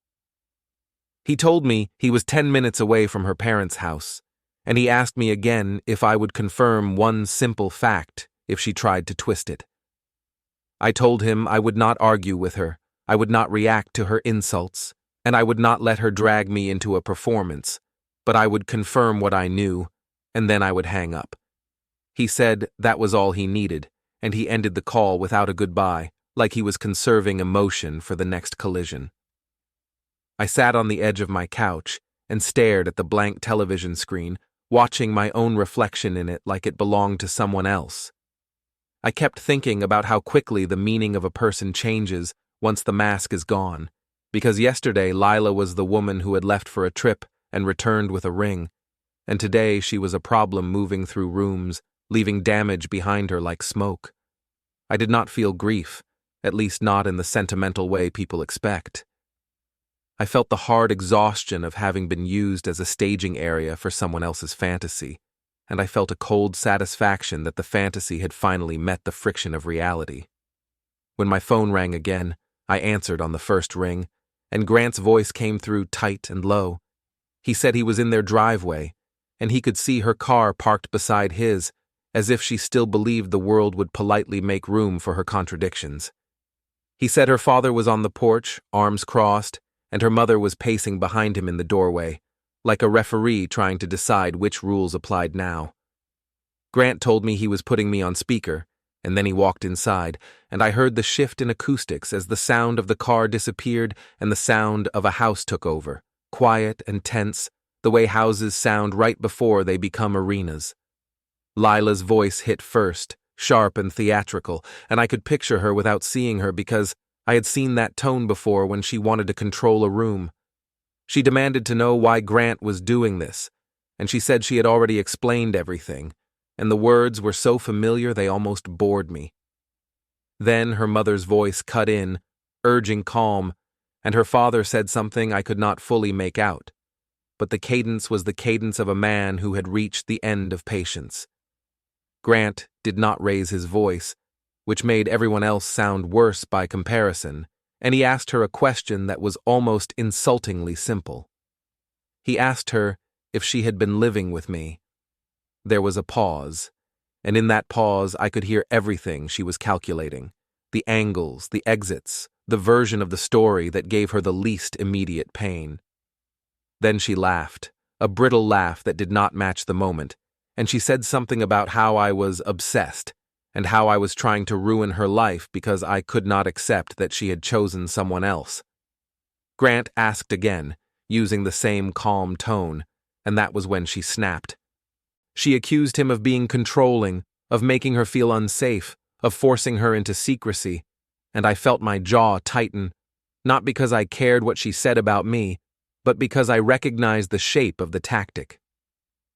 He told me he was 10 minutes away from her parents' house, and he asked me again if I would confirm one simple fact if she tried to twist it. I told him I would not argue with her, I would not react to her insults, and I would not let her drag me into a performance, but I would confirm what I knew, and then I would hang up. He said that was all he needed, and he ended the call without a goodbye, like he was conserving emotion for the next collision. I sat on the edge of my couch and stared at the blank television screen, watching my own reflection in it like it belonged to someone else. I kept thinking about how quickly the meaning of a person changes once the mask is gone, because yesterday Lila was the woman who had left for a trip and returned with a ring, and today she was a problem moving through rooms, leaving damage behind her like smoke. I did not feel grief, at least not in the sentimental way people expect. I felt the hard exhaustion of having been used as a staging area for someone else's fantasy, and I felt a cold satisfaction that the fantasy had finally met the friction of reality. When my phone rang again, I answered on the first ring, and Grant's voice came through tight and low. He said he was in their driveway, and he could see her car parked beside his, as if she still believed the world would politely make room for her contradictions. He said her father was on the porch, arms crossed, and her mother was pacing behind him in the doorway, like a referee trying to decide which rules applied now. Grant told me he was putting me on speaker, and then he walked inside, and I heard the shift in acoustics as the sound of the car disappeared and the sound of a house took over, quiet and tense, the way houses sound right before they become arenas. Lila's voice hit first, sharp and theatrical, and I could picture her without seeing her because I had seen that tone before when she wanted to control a room. She demanded to know why Grant was doing this, and she said she had already explained everything, and the words were so familiar they almost bored me. Then her mother's voice cut in, urging calm, and her father said something I could not fully make out, but the cadence was the cadence of a man who had reached the end of patience. Grant did not raise his voice, which made everyone else sound worse by comparison, and he asked her a question that was almost insultingly simple. He asked her if she had been living with me. There was a pause, and in that pause I could hear everything she was calculating, the angles, the exits, the version of the story that gave her the least immediate pain. Then she laughed, a brittle laugh that did not match the moment, and she said something about how I was obsessed, and how I was trying to ruin her life because I could not accept that she had chosen someone else. Grant asked again, using the same calm tone, and that was when she snapped. She accused him of being controlling, of making her feel unsafe, of forcing her into secrecy, and I felt my jaw tighten, not because I cared what she said about me, but because I recognized the shape of the tactic.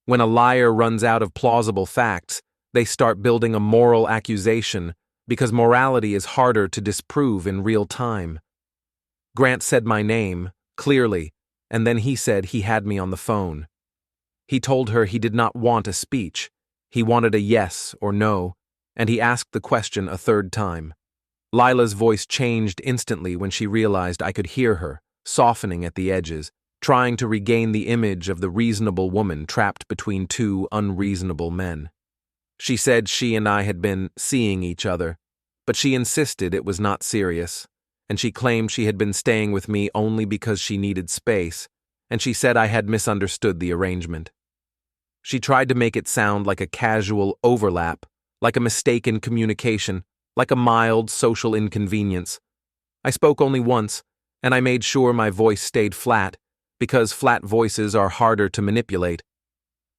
When a liar runs out of plausible facts, they start building a moral accusation because morality is harder to disprove in real time. Grant said my name, clearly, and then he said he had me on the phone. He told her he did not want a speech, he wanted a yes or no, and he asked the question a third time. Lila's voice changed instantly when she realized I could hear her, softening at the edges, trying to regain the image of the reasonable woman trapped between two unreasonable men. She said she and I had been seeing each other, but she insisted it was not serious, and she claimed she had been staying with me only because she needed space, and she said I had misunderstood the arrangement. She tried to make it sound like a casual overlap, like a mistake in communication, like a mild social inconvenience. I spoke only once, and I made sure my voice stayed flat, because flat voices are harder to manipulate.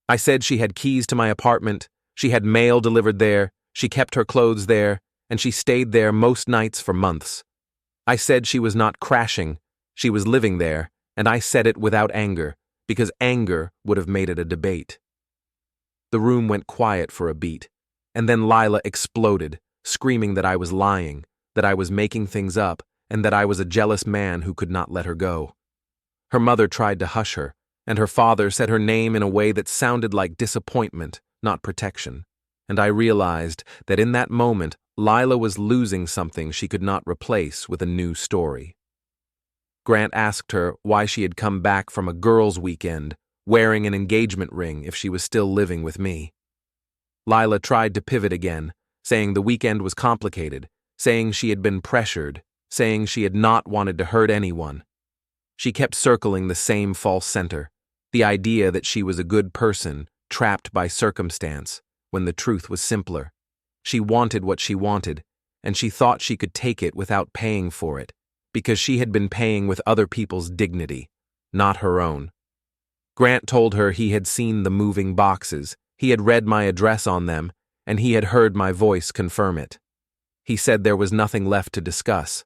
I said she had keys to my apartment, she had mail delivered there, she kept her clothes there, and she stayed there most nights for months. I said she was not crashing, she was living there, and I said it without anger, because anger would have made it a debate. The room went quiet for a beat, and then Lila exploded, screaming that I was lying, that I was making things up, and that I was a jealous man who could not let her go. Her mother tried to hush her, and her father said her name in a way that sounded like disappointment, not protection, and I realized that in that moment Lila was losing something she could not replace with a new story. Grant asked her why she had come back from a girls' weekend, wearing an engagement ring if she was still living with me. Lila tried to pivot again, saying the weekend was complicated, saying she had been pressured, saying she had not wanted to hurt anyone. She kept circling the same false center, the idea that she was a good person, trapped by circumstance, when the truth was simpler. She wanted what she wanted, and she thought she could take it without paying for it, because she had been paying with other people's dignity, not her own. Grant told her he had seen the moving boxes, he had read my address on them, and he had heard my voice confirm it. He said there was nothing left to discuss.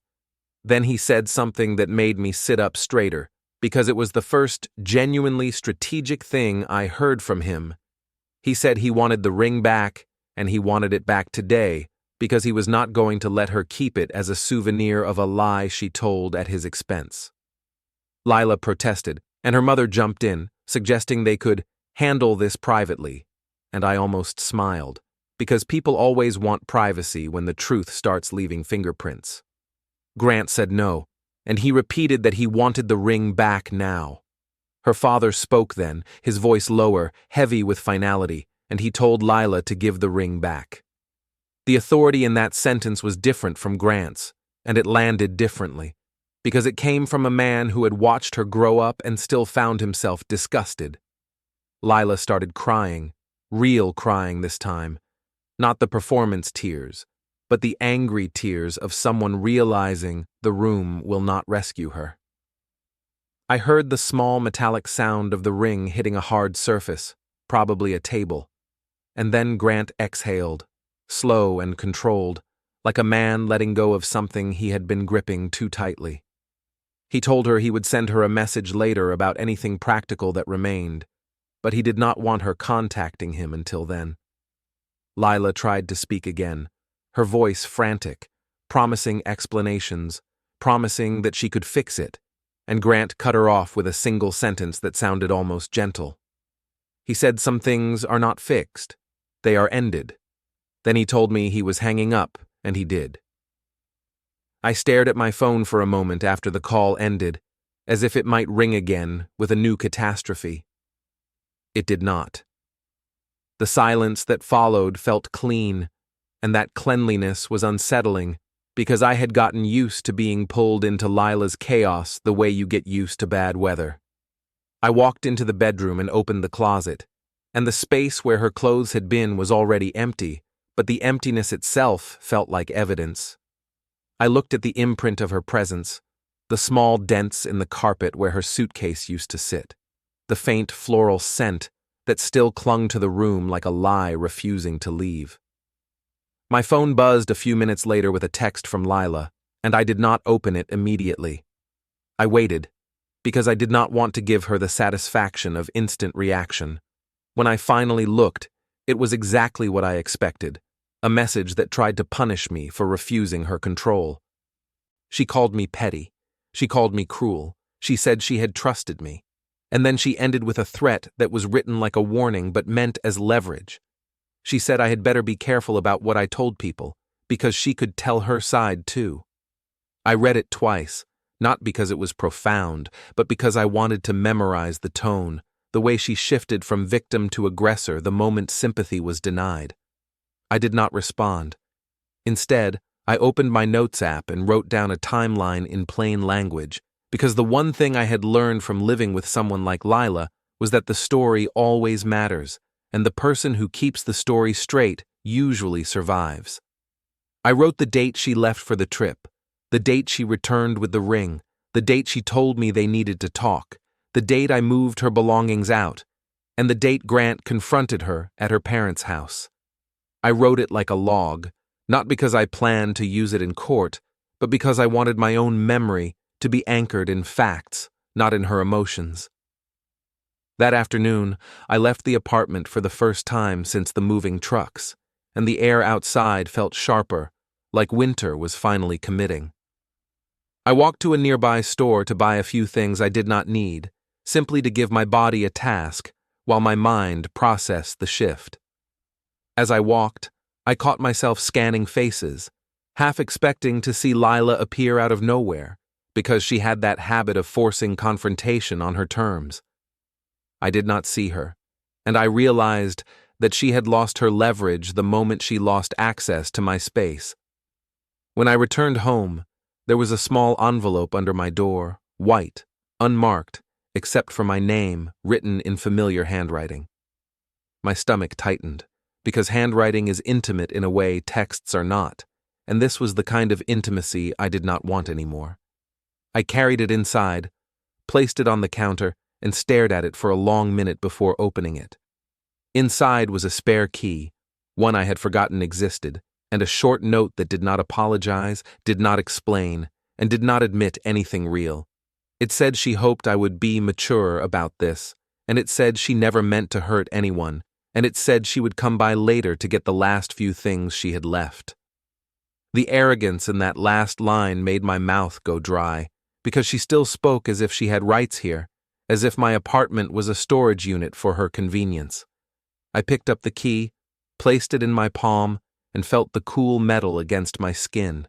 Then he said something that made me sit up straighter, because it was the first genuinely strategic thing I heard from him. He said he wanted the ring back, and he wanted it back today, because he was not going to let her keep it as a souvenir of a lie she told at his expense. Lila protested, and her mother jumped in, suggesting they could handle this privately, and I almost smiled, because people always want privacy when the truth starts leaving fingerprints. Grant said no, and he repeated that he wanted the ring back now. Her father spoke then, his voice lower, heavy with finality, and he told Lila to give the ring back. The authority in that sentence was different from Grant's, and it landed differently, because it came from a man who had watched her grow up and still found himself disgusted. Lila started crying, real crying this time, not the performance tears, but the angry tears of someone realizing the room will not rescue her. I heard the small metallic sound of the ring hitting a hard surface, probably a table, and then Grant exhaled, slow and controlled, like a man letting go of something he had been gripping too tightly. He told her he would send her a message later about anything practical that remained, but he did not want her contacting him until then. Lila tried to speak again, her voice frantic, promising explanations, promising that she could fix it, and Grant cut her off with a single sentence that sounded almost gentle. He said some things are not fixed, they are ended. Then he told me he was hanging up, and he did. I stared at my phone for a moment after the call ended, as if it might ring again with a new catastrophe. It did not. The silence that followed felt clean, and that cleanliness was unsettling, because I had gotten used to being pulled into Lila's chaos the way you get used to bad weather. I walked into the bedroom and opened the closet, and the space where her clothes had been was already empty, but the emptiness itself felt like evidence. I looked at the imprint of her presence, the small dents in the carpet where her suitcase used to sit, the faint floral scent that still clung to the room like a lie refusing to leave. My phone buzzed a few minutes later with a text from Lila, and I did not open it immediately. I waited, because I did not want to give her the satisfaction of instant reaction. When I finally looked, it was exactly what I expected, a message that tried to punish me for refusing her control. She called me petty. She called me cruel. She said she had trusted me. And then she ended with a threat that was written like a warning but meant as leverage. She said I had better be careful about what I told people, because she could tell her side too. I read it twice, not because it was profound, but because I wanted to memorize the tone, the way she shifted from victim to aggressor the moment sympathy was denied. I did not respond. Instead, I opened my notes app and wrote down a timeline in plain language, because the one thing I had learned from living with someone like Lila was that the story always matters, and the person who keeps the story straight usually survives. I wrote the date she left for the trip, the date she returned with the ring, the date she told me they needed to talk, the date I moved her belongings out, and the date Grant confronted her at her parents' house. I wrote it like a log, not because I planned to use it in court, but because I wanted my own memory to be anchored in facts, not in her emotions. That afternoon, I left the apartment for the first time since the moving trucks, and the air outside felt sharper, like winter was finally committing. I walked to a nearby store to buy a few things I did not need, simply to give my body a task while my mind processed the shift. As I walked, I caught myself scanning faces, half expecting to see Lila appear out of nowhere, because she had that habit of forcing confrontation on her terms. I did not see her, and I realized that she had lost her leverage the moment she lost access to my space. When I returned home, there was a small envelope under my door, white, unmarked, except for my name written in familiar handwriting. My stomach tightened, because handwriting is intimate in a way texts are not, and this was the kind of intimacy I did not want anymore. I carried it inside, placed it on the counter, and stared at it for a long minute before opening it. Inside was a spare key, one I had forgotten existed, and a short note that did not apologize, did not explain, and did not admit anything real. It said she hoped I would be mature about this, and it said she never meant to hurt anyone, and it said she would come by later to get the last few things she had left. The arrogance in that last line made my mouth go dry, because she still spoke as if she had rights here, as if my apartment was a storage unit for her convenience. I picked up the key, placed it in my palm, and felt the cool metal against my skin.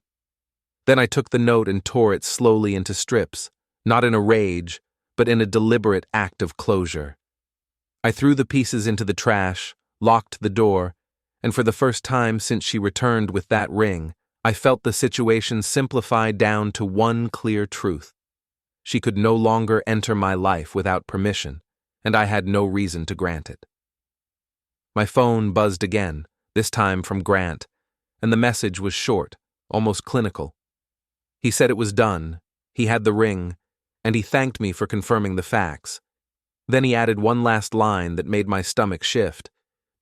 Then I took the note and tore it slowly into strips, not in a rage, but in a deliberate act of closure. I threw the pieces into the trash, locked the door, and for the first time since she returned with that ring, I felt the situation simplify down to one clear truth. She could no longer enter my life without permission, and I had no reason to grant it. My phone buzzed again, this time from Grant, and the message was short, almost clinical. He said it was done, he had the ring, and he thanked me for confirming the facts. Then he added one last line that made my stomach shift,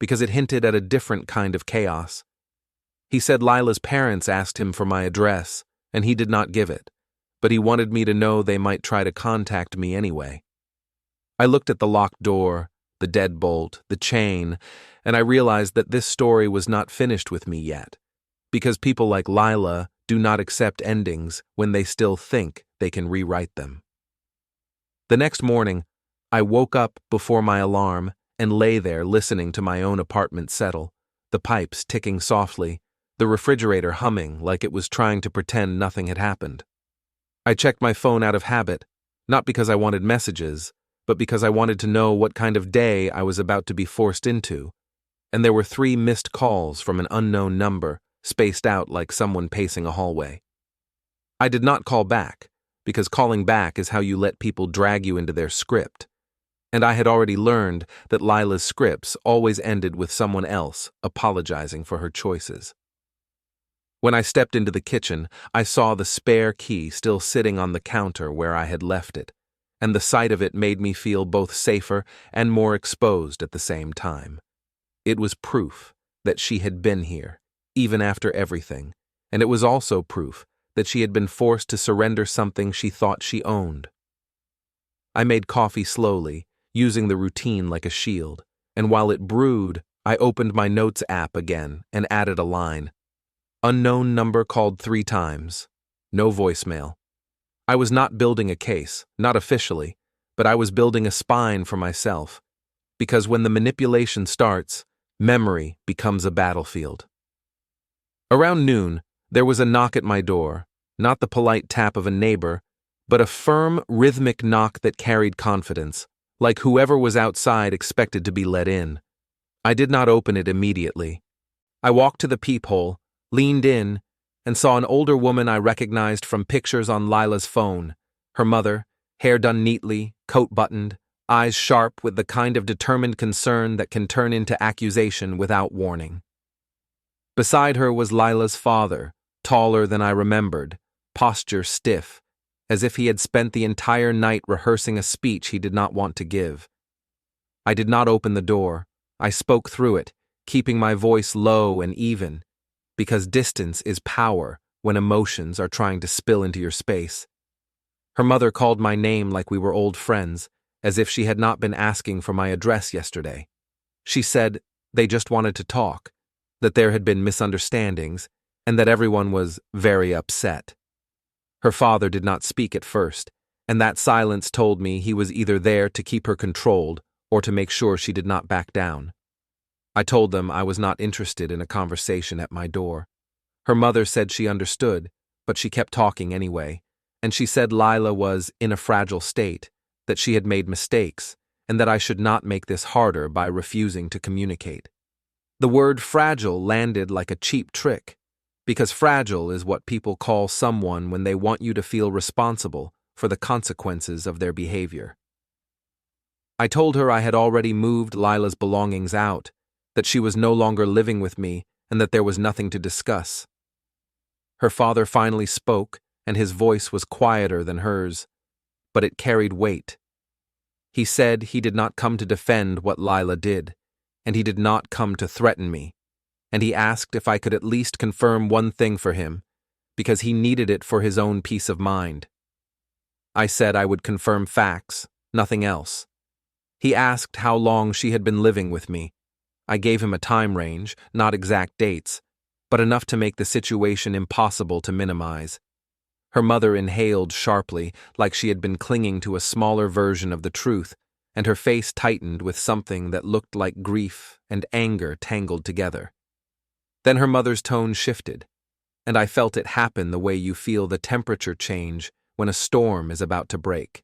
because it hinted at a different kind of chaos. He said Lila's parents asked him for my address, and he did not give it, but he wanted me to know they might try to contact me anyway. I looked at the locked door, the deadbolt, the chain, and I realized that this story was not finished with me yet, because people like Lila do not accept endings when they still think they can rewrite them. The next morning, I woke up before my alarm and lay there listening to my own apartment settle, the pipes ticking softly, the refrigerator humming like it was trying to pretend nothing had happened. I checked my phone out of habit, not because I wanted messages, but because I wanted to know what kind of day I was about to be forced into, and there were 3 missed calls from an unknown number, spaced out like someone pacing a hallway. I did not call back, because calling back is how you let people drag you into their script, and I had already learned that Lila's scripts always ended with someone else apologizing for her choices. When I stepped into the kitchen, I saw the spare key still sitting on the counter where I had left it, and the sight of it made me feel both safer and more exposed at the same time. It was proof that she had been here, even after everything, and it was also proof that she had been forced to surrender something she thought she owned. I made coffee slowly, using the routine like a shield, and while it brewed, I opened my notes app again and added a line. Unknown number called 3 times. No voicemail. I was not building a case, not officially, but I was building a spine for myself, because when the manipulation starts, memory becomes a battlefield. Around noon, there was a knock at my door, not the polite tap of a neighbor, but a firm, rhythmic knock that carried confidence, like whoever was outside expected to be let in. I did not open it immediately. I walked to the peephole, leaned in, and saw an older woman I recognized from pictures on Lila's phone, her mother, hair done neatly, coat buttoned, eyes sharp with the kind of determined concern that can turn into accusation without warning. Beside her was Lila's father, taller than I remembered, posture stiff, as if he had spent the entire night rehearsing a speech he did not want to give. I did not open the door. I spoke through it, keeping my voice low and even, because distance is power when emotions are trying to spill into your space. Her mother called my name like we were old friends, as if she had not been asking for my address yesterday. She said they just wanted to talk, that there had been misunderstandings, and that everyone was very upset. Her father did not speak at first, and that silence told me he was either there to keep her controlled or to make sure she did not back down. I told them I was not interested in a conversation at my door. Her mother said she understood, but she kept talking anyway, and she said Lila was in a fragile state, that she had made mistakes, and that I should not make this harder by refusing to communicate. The word fragile landed like a cheap trick, because fragile is what people call someone when they want you to feel responsible for the consequences of their behavior. I told her I had already moved Lila's belongings out, that she was no longer living with me, and that there was nothing to discuss. Her father finally spoke, and his voice was quieter than hers, but it carried weight. He said he did not come to defend what Lila did, and he did not come to threaten me, and he asked if I could at least confirm one thing for him, because he needed it for his own peace of mind. I said I would confirm facts, nothing else. He asked how long she had been living with me. I gave him a time range, not exact dates, but enough to make the situation impossible to minimize. Her mother inhaled sharply, like she had been clinging to a smaller version of the truth, and her face tightened with something that looked like grief and anger tangled together. Then her mother's tone shifted, and I felt it happen the way you feel the temperature change when a storm is about to break.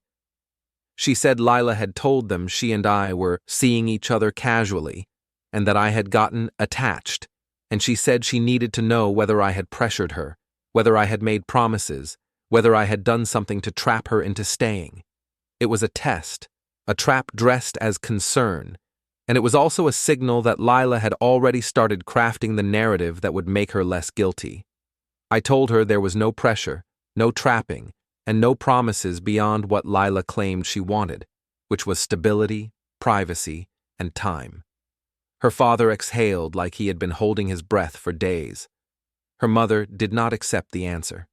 She said Lila had told them she and I were seeing each other casually, and that I had gotten attached, and she said she needed to know whether I had pressured her, whether I had made promises, whether I had done something to trap her into staying. It was a test, a trap dressed as concern, and it was also a signal that Lila had already started crafting the narrative that would make her less guilty. I told her there was no pressure, no trapping, and no promises beyond what Lila claimed she wanted, which was stability, privacy, and time. Her father exhaled like he had been holding his breath for days. Her mother did not accept the answer.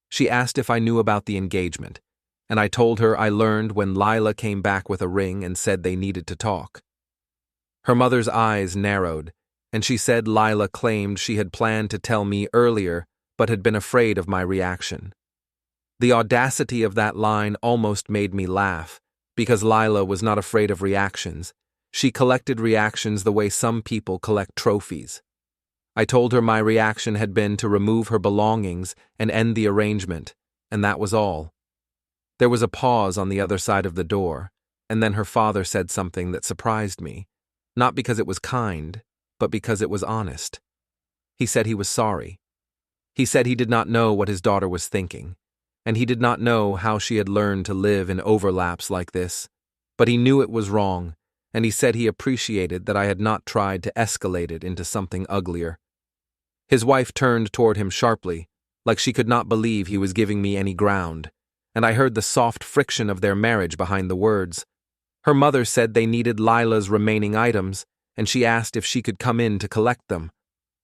She asked if I knew about the engagement, and I told her I learned when Lila came back with a ring and said they needed to talk. Her mother's eyes narrowed, and she said Lila claimed she had planned to tell me earlier but had been afraid of my reaction. The audacity of that line almost made me laugh, because Lila was not afraid of reactions. She collected reactions the way some people collect trophies. I told her my reaction had been to remove her belongings and end the arrangement, and that was all. There was a pause on the other side of the door, and then her father said something that surprised me, not because it was kind, but because it was honest. He said he was sorry. He said he did not know what his daughter was thinking, and he did not know how she had learned to live in overlaps like this, but he knew it was wrong, and he said he appreciated that I had not tried to escalate it into something uglier. His wife turned toward him sharply, like she could not believe he was giving me any ground, and I heard the soft friction of their marriage behind the words. Her mother said they needed Lila's remaining items, and she asked if she could come in to collect them.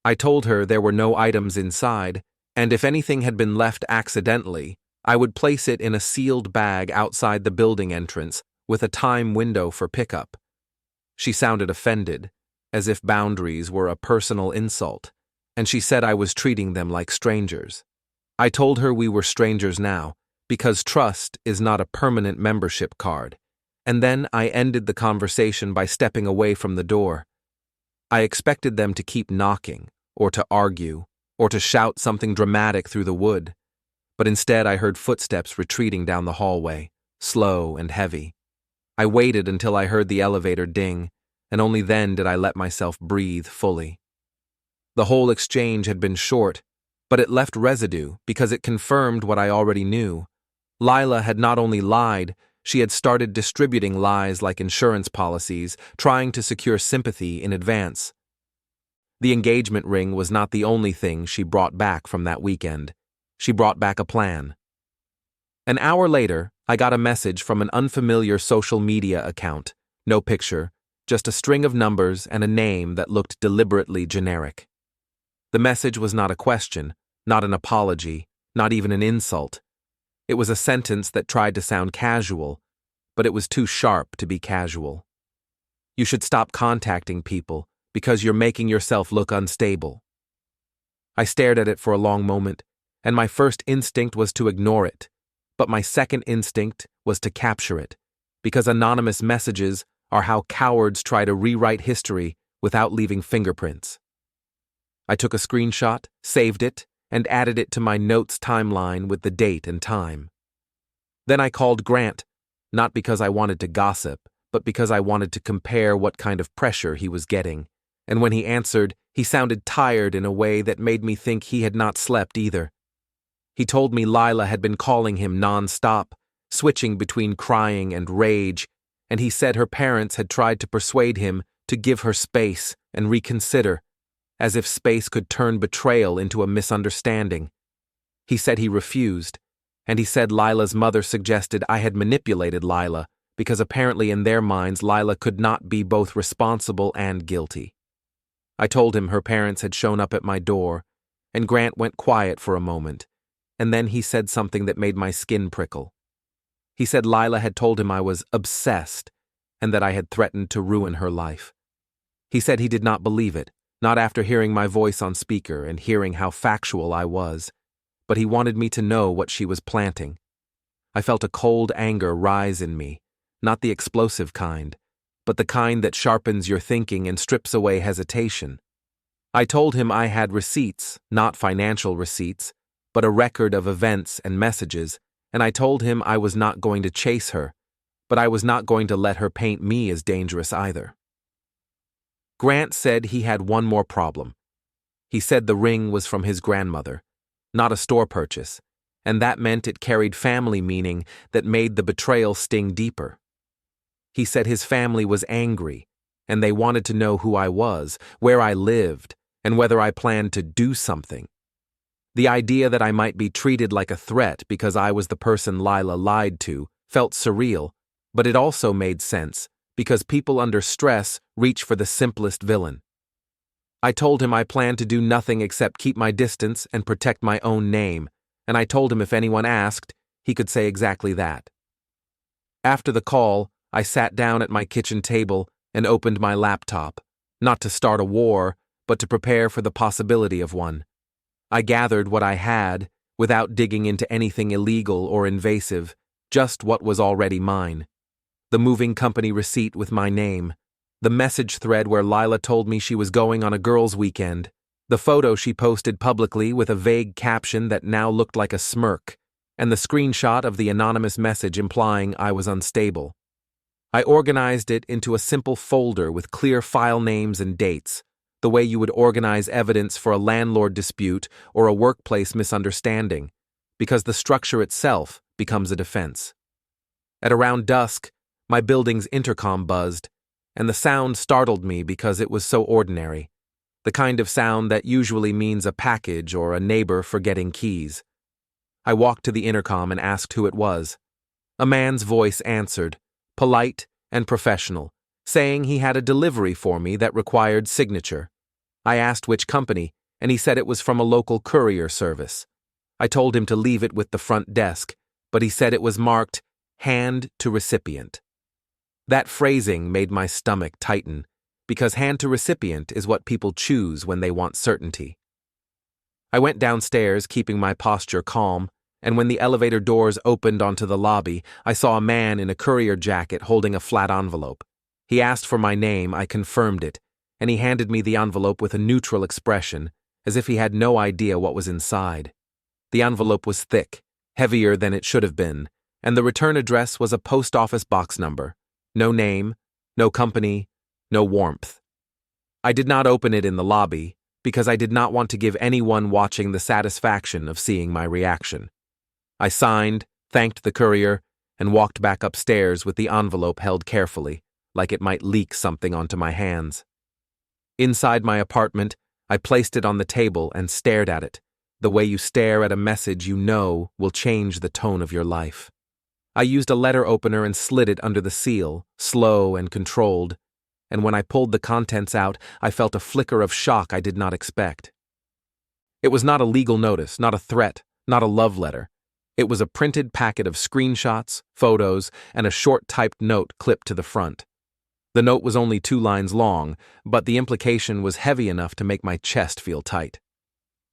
I told her there were no items inside, and if anything had been left accidentally, I would place it in a sealed bag outside the building entrance with a time window for pickup. She sounded offended, as if boundaries were a personal insult, and she said I was treating them like strangers. I told her we were strangers now, because trust is not a permanent membership card, and then I ended the conversation by stepping away from the door. I expected them to keep knocking, or to argue, or to shout something dramatic through the wood, but instead I heard footsteps retreating down the hallway, slow and heavy. I waited until I heard the elevator ding, and only then did I let myself breathe fully. The whole exchange had been short, but it left residue because it confirmed what I already knew. Lila had not only lied, she had started distributing lies like insurance policies, trying to secure sympathy in advance. The engagement ring was not the only thing she brought back from that weekend. She brought back a plan. An hour later, I got a message from an unfamiliar social media account. No picture, just a string of numbers and a name that looked deliberately generic. The message was not a question, not an apology, not even an insult. It was a sentence that tried to sound casual, but it was too sharp to be casual. You should stop contacting people because you're making yourself look unstable. I stared at it for a long moment, and my first instinct was to ignore it, but my second instinct was to capture it, because anonymous messages are how cowards try to rewrite history without leaving fingerprints. I took a screenshot, saved it, and added it to my notes timeline with the date and time. Then I called Grant, not because I wanted to gossip, but because I wanted to compare what kind of pressure he was getting, and when he answered, he sounded tired in a way that made me think he had not slept either. He told me Lila had been calling him non-stop, switching between crying and rage, and he said her parents had tried to persuade him to give her space and reconsider, as if space could turn betrayal into a misunderstanding. He said he refused, and he said Lila's mother suggested I had manipulated Lila because apparently in their minds Lila could not be both responsible and guilty. I told him her parents had shown up at my door, and Grant went quiet for a moment, and then he said something that made my skin prickle. He said Lila had told him I was obsessed and that I had threatened to ruin her life. He said he did not believe it, not after hearing my voice on speaker and hearing how factual I was, but he wanted me to know what she was planting. I felt a cold anger rise in me, not the explosive kind, but the kind that sharpens your thinking and strips away hesitation. I told him I had receipts, not financial receipts, but a record of events and messages, and I told him I was not going to chase her, but I was not going to let her paint me as dangerous either. Grant said he had one more problem. He said the ring was from his grandmother, not a store purchase, and that meant it carried family meaning that made the betrayal sting deeper. He said his family was angry, and they wanted to know who I was, where I lived, and whether I planned to do something. The idea that I might be treated like a threat because I was the person Lila lied to felt surreal, but it also made sense because people under stress reach for the simplest villain. I told him I planned to do nothing except keep my distance and protect my own name, and I told him if anyone asked, he could say exactly that. After the call, I sat down at my kitchen table and opened my laptop, not to start a war, but to prepare for the possibility of one. I gathered what I had, without digging into anything illegal or invasive, just what was already mine. The moving company receipt with my name, the message thread where Lila told me she was going on a girls' weekend, the photo she posted publicly with a vague caption that now looked like a smirk, and the screenshot of the anonymous message implying I was unstable. I organized it into a simple folder with clear file names and dates, the way you would organize evidence for a landlord dispute or a workplace misunderstanding, because the structure itself becomes a defense. At around dusk, my building's intercom buzzed, and the sound startled me because it was so ordinary, the kind of sound that usually means a package or a neighbor forgetting keys. I walked to the intercom and asked who it was. A man's voice answered, polite and professional, saying he had a delivery for me that required signature. I asked which company, and he said it was from a local courier service. I told him to leave it with the front desk, but he said it was marked, hand to recipient. That phrasing made my stomach tighten, because hand to recipient is what people choose when they want certainty. I went downstairs, keeping my posture calm, and when the elevator doors opened onto the lobby, I saw a man in a courier jacket holding a flat envelope. He asked for my name, I confirmed it, and he handed me the envelope with a neutral expression, as if he had no idea what was inside. The envelope was thick, heavier than it should have been, and the return address was a post office box number. No name, no company, no warmth. I did not open it in the lobby, because I did not want to give anyone watching the satisfaction of seeing my reaction. I signed, thanked the courier, and walked back upstairs with the envelope held carefully, like it might leak something onto my hands. Inside my apartment, I placed it on the table and stared at it, the way you stare at a message you know will change the tone of your life. I used a letter opener and slid it under the seal, slow and controlled, and when I pulled the contents out, I felt a flicker of shock I did not expect. It was not a legal notice, not a threat, not a love letter. It was a printed packet of screenshots, photos, and a short typed note clipped to the front. The note was only 2 lines long, but the implication was heavy enough to make my chest feel tight.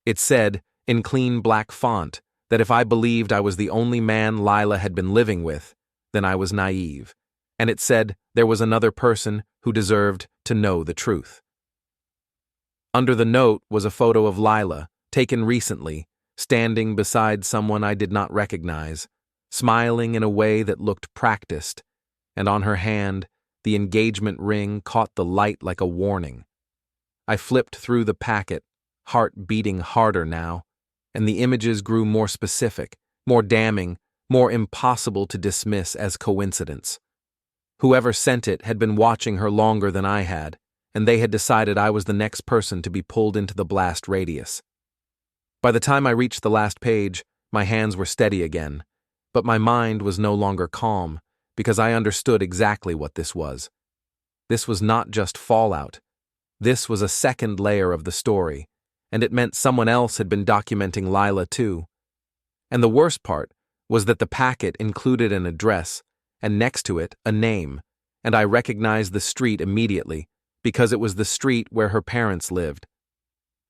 It said, in clean black font, that if I believed I was the only man Lila had been living with, then I was naive, and it said there was another person who deserved to know the truth. Under the note was a photo of Lila, taken recently, standing beside someone I did not recognize, smiling in a way that looked practiced, and on her hand, the engagement ring caught the light like a warning. I flipped through the packet, heart beating harder now, and the images grew more specific, more damning, more impossible to dismiss as coincidence. Whoever sent it had been watching her longer than I had, and they had decided I was the next person to be pulled into the blast radius. By the time I reached the last page, my hands were steady again, but my mind was no longer calm, because I understood exactly what this was. This was not just fallout. This was a second layer of the story, and it meant someone else had been documenting Lila too. And the worst part was that the packet included an address, and next to it, a name, and I recognized the street immediately, because it was the street where her parents lived.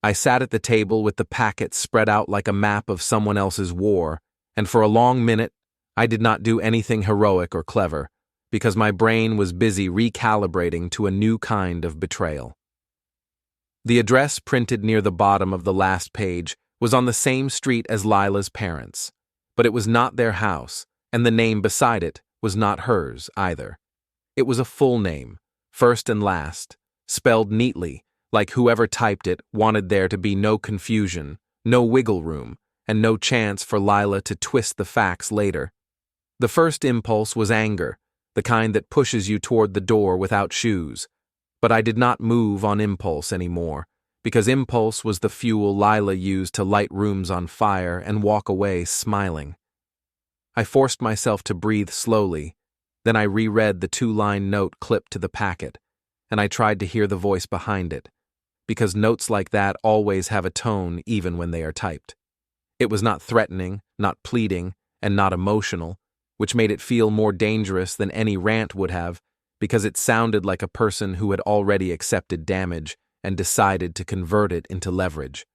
I sat at the table with the packet spread out like a map of someone else's war, and for a long minute, I did not do anything heroic or clever, because my brain was busy recalibrating to a new kind of betrayal. The address printed near the bottom of the last page was on the same street as Lila's parents, but it was not their house, and the name beside it was not hers either. It was a full name, first and last, spelled neatly, like whoever typed it wanted there to be no confusion, no wiggle room, and no chance for Lila to twist the facts later. The first impulse was anger, the kind that pushes you toward the door without shoes. But I did not move on impulse anymore, because impulse was the fuel Lila used to light rooms on fire and walk away smiling. I forced myself to breathe slowly, then I reread the two-line note clipped to the packet, and I tried to hear the voice behind it, because notes like that always have a tone even when they are typed. It was not threatening, not pleading, and not emotional, which made it feel more dangerous than any rant would have, because it sounded like a person who had already accepted damage and decided to convert it into leverage.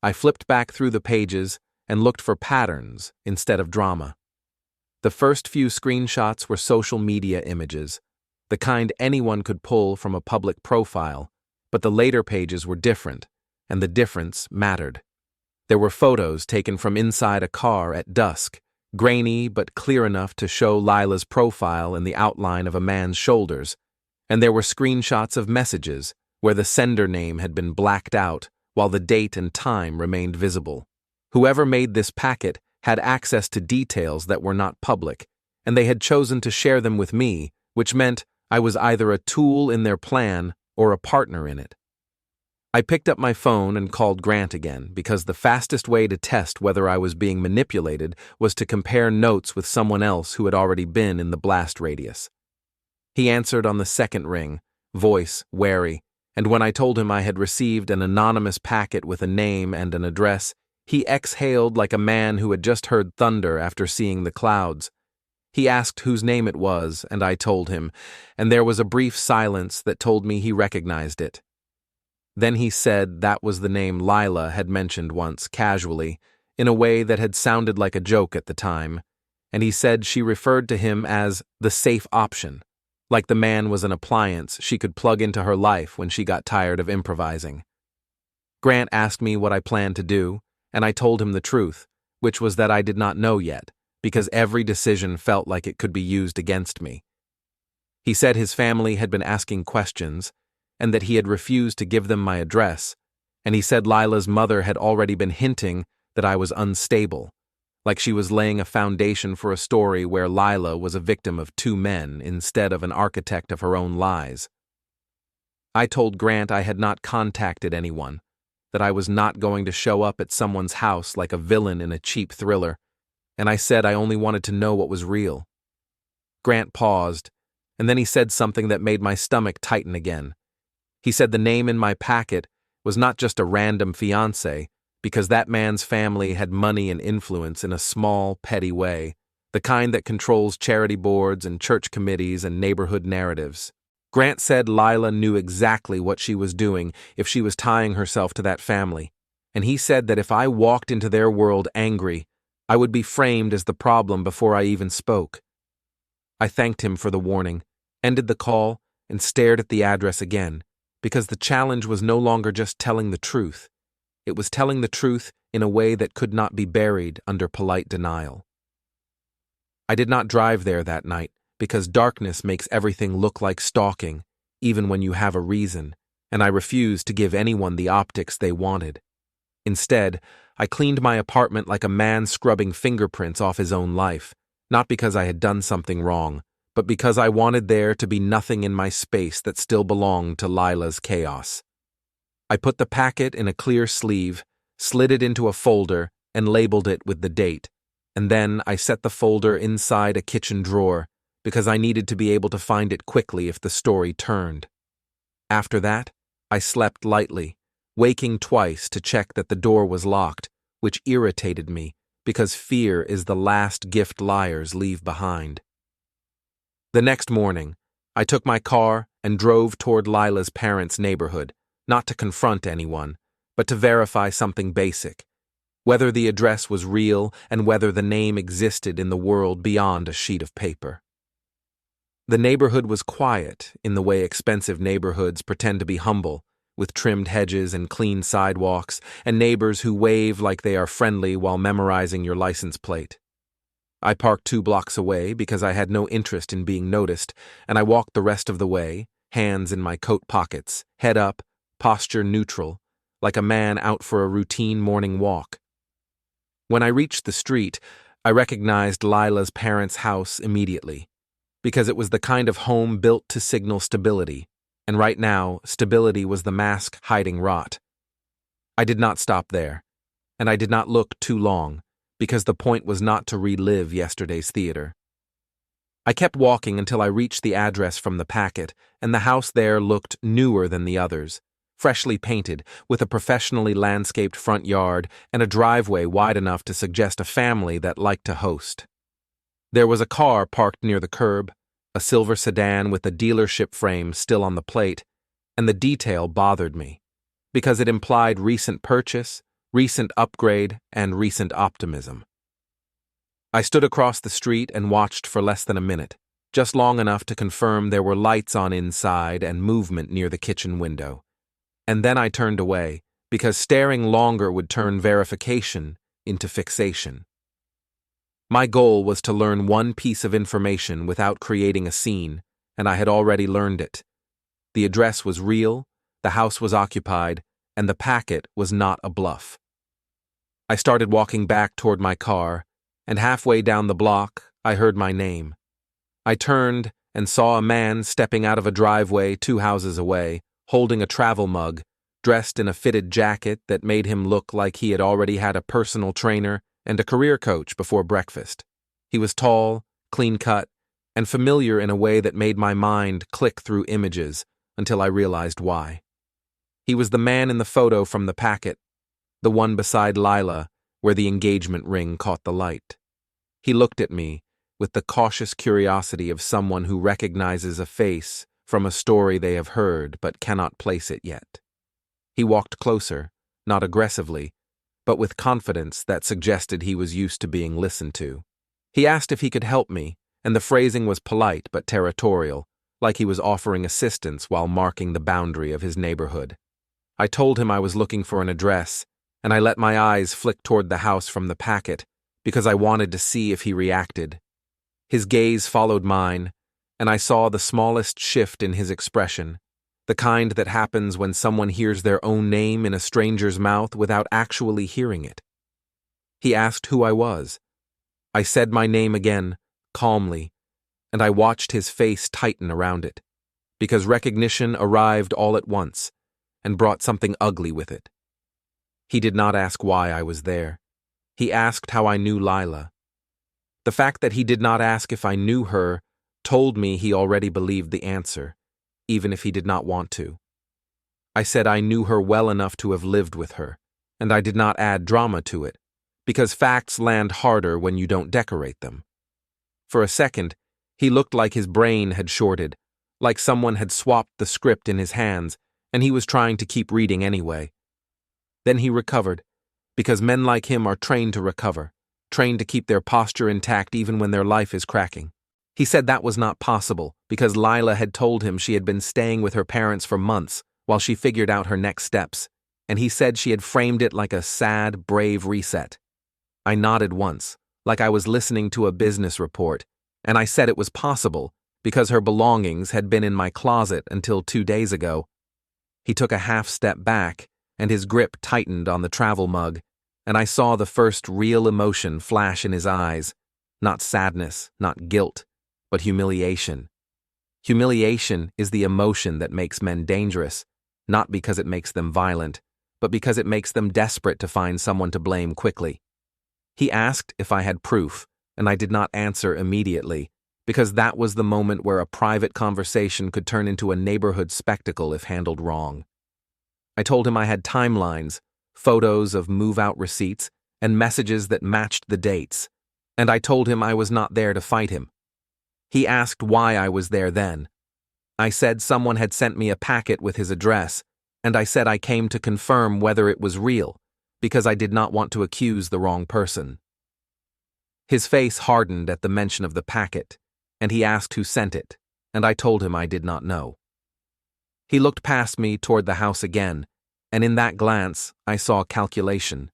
I flipped back through the pages and looked for patterns instead of drama. The first few screenshots were social media images, the kind anyone could pull from a public profile, but the later pages were different, and the difference mattered. There were photos taken from inside a car at dusk, grainy but clear enough to show Lila's profile in the outline of a man's shoulders, and there were screenshots of messages where the sender name had been blacked out while the date and time remained visible. Whoever made this packet had access to details that were not public, and they had chosen to share them with me, which meant I was either a tool in their plan or a partner in it. I picked up my phone and called Grant again because the fastest way to test whether I was being manipulated was to compare notes with someone else who had already been in the blast radius. He answered on the second ring, voice wary, and when I told him I had received an anonymous packet with a name and an address, he exhaled like a man who had just heard thunder after seeing the clouds. He asked whose name it was, and I told him, and there was a brief silence that told me he recognized it. Then he said that was the name Lila had mentioned once, casually, in a way that had sounded like a joke at the time, and he said she referred to him as the safe option, like the man was an appliance she could plug into her life when she got tired of improvising. Grant asked me what I planned to do, and I told him the truth, which was that I did not know yet, because every decision felt like it could be used against me. He said his family had been asking questions, and that he had refused to give them my address, and he said Lila's mother had already been hinting that I was unstable, like she was laying a foundation for a story where Lila was a victim of two men instead of an architect of her own lies. I told Grant I had not contacted anyone, that I was not going to show up at someone's house like a villain in a cheap thriller, and I said I only wanted to know what was real. Grant paused, and then he said something that made my stomach tighten again. He said the name in my packet was not just a random fiancé, because that man's family had money and influence in a small, petty way, the kind that controls charity boards and church committees and neighborhood narratives. Grant said Lila knew exactly what she was doing if she was tying herself to that family, and he said that if I walked into their world angry, I would be framed as the problem before I even spoke. I thanked him for the warning, ended the call, and stared at the address again, because the challenge was no longer just telling the truth. It was telling the truth in a way that could not be buried under polite denial. I did not drive there that night because darkness makes everything look like stalking, even when you have a reason, and I refused to give anyone the optics they wanted. Instead, I cleaned my apartment like a man scrubbing fingerprints off his own life, not because I had done something wrong, but because I wanted there to be nothing in my space that still belonged to Lila's chaos. I put the packet in a clear sleeve, slid it into a folder, and labeled it with the date, and then I set the folder inside a kitchen drawer because I needed to be able to find it quickly if the story turned. After that, I slept lightly, waking twice to check that the door was locked, which irritated me because fear is the last gift liars leave behind. The next morning, I took my car and drove toward Lila's parents' neighborhood, not to confront anyone, but to verify something basic, whether the address was real and whether the name existed in the world beyond a sheet of paper. The neighborhood was quiet in the way expensive neighborhoods pretend to be humble, with trimmed hedges and clean sidewalks, and neighbors who wave like they are friendly while memorizing your license plate. I parked 2 blocks away because I had no interest in being noticed, and I walked the rest of the way, hands in my coat pockets, head up, posture neutral, like a man out for a routine morning walk. When I reached the street, I recognized Lila's parents' house immediately, because it was the kind of home built to signal stability, and right now, stability was the mask hiding rot. I did not stop there, and I did not look too long, because the point was not to relive yesterday's theater. I kept walking until I reached the address from the packet, and the house there looked newer than the others, freshly painted, with a professionally landscaped front yard and a driveway wide enough to suggest a family that liked to host. There was a car parked near the curb, a silver sedan with a dealership frame still on the plate, and the detail bothered me, because it implied recent purchase, recent upgrade, and recent optimism. I stood across the street and watched for less than a minute, just long enough to confirm there were lights on inside and movement near the kitchen window. And then I turned away, because staring longer would turn verification into fixation. My goal was to learn one piece of information without creating a scene, and I had already learned it. The address was real, the house was occupied, and the packet was not a bluff. I started walking back toward my car, and halfway down the block, I heard my name. I turned and saw a man stepping out of a driveway 2 houses away, holding a travel mug, dressed in a fitted jacket that made him look like he had already had a personal trainer and a career coach before breakfast. He was tall, clean-cut, and familiar in a way that made my mind click through images until I realized why. He was the man in the photo from the packet, the one beside Lila, where the engagement ring caught the light. He looked at me with the cautious curiosity of someone who recognizes a face from a story they have heard but cannot place it yet. He walked closer, not aggressively, but with confidence that suggested he was used to being listened to. He asked if he could help me, and the phrasing was polite but territorial, like he was offering assistance while marking the boundary of his neighborhood. I told him I was looking for an address, and I let my eyes flick toward the house from the packet because I wanted to see if he reacted. His gaze followed mine, and I saw the smallest shift in his expression, the kind that happens when someone hears their own name in a stranger's mouth without actually hearing it. He asked who I was. I said my name again, calmly, and I watched his face tighten around it, because recognition arrived all at once and brought something ugly with it. He did not ask why I was there. He asked how I knew Lila. The fact that he did not ask if I knew her told me he already believed the answer, even if he did not want to. I said I knew her well enough to have lived with her, and I did not add drama to it, because facts land harder when you don't decorate them. For a second, he looked like his brain had shorted, like someone had swapped the script in his hands, and he was trying to keep reading anyway. Then he recovered, because men like him are trained to recover, trained to keep their posture intact even when their life is cracking. He said that was not possible because Lila had told him she had been staying with her parents for months while she figured out her next steps, and he said she had framed it like a sad, brave reset. I nodded once, like I was listening to a business report, and I said it was possible because her belongings had been in my closet until 2 days ago. He took a half step back, and his grip tightened on the travel mug, and I saw the first real emotion flash in his eyes, not sadness, not guilt, but humiliation. Humiliation is the emotion that makes men dangerous, not because it makes them violent, but because it makes them desperate to find someone to blame quickly. He asked if I had proof, and I did not answer immediately, because that was the moment where a private conversation could turn into a neighborhood spectacle if handled wrong. I told him I had timelines, photos of move-out receipts, and messages that matched the dates, and I told him I was not there to fight him. He asked why I was there then. I said someone had sent me a packet with his address, and I said I came to confirm whether it was real, because I did not want to accuse the wrong person. His face hardened at the mention of the packet, and he asked who sent it, and I told him I did not know. He looked past me toward the house again, and in that glance, I saw calculation.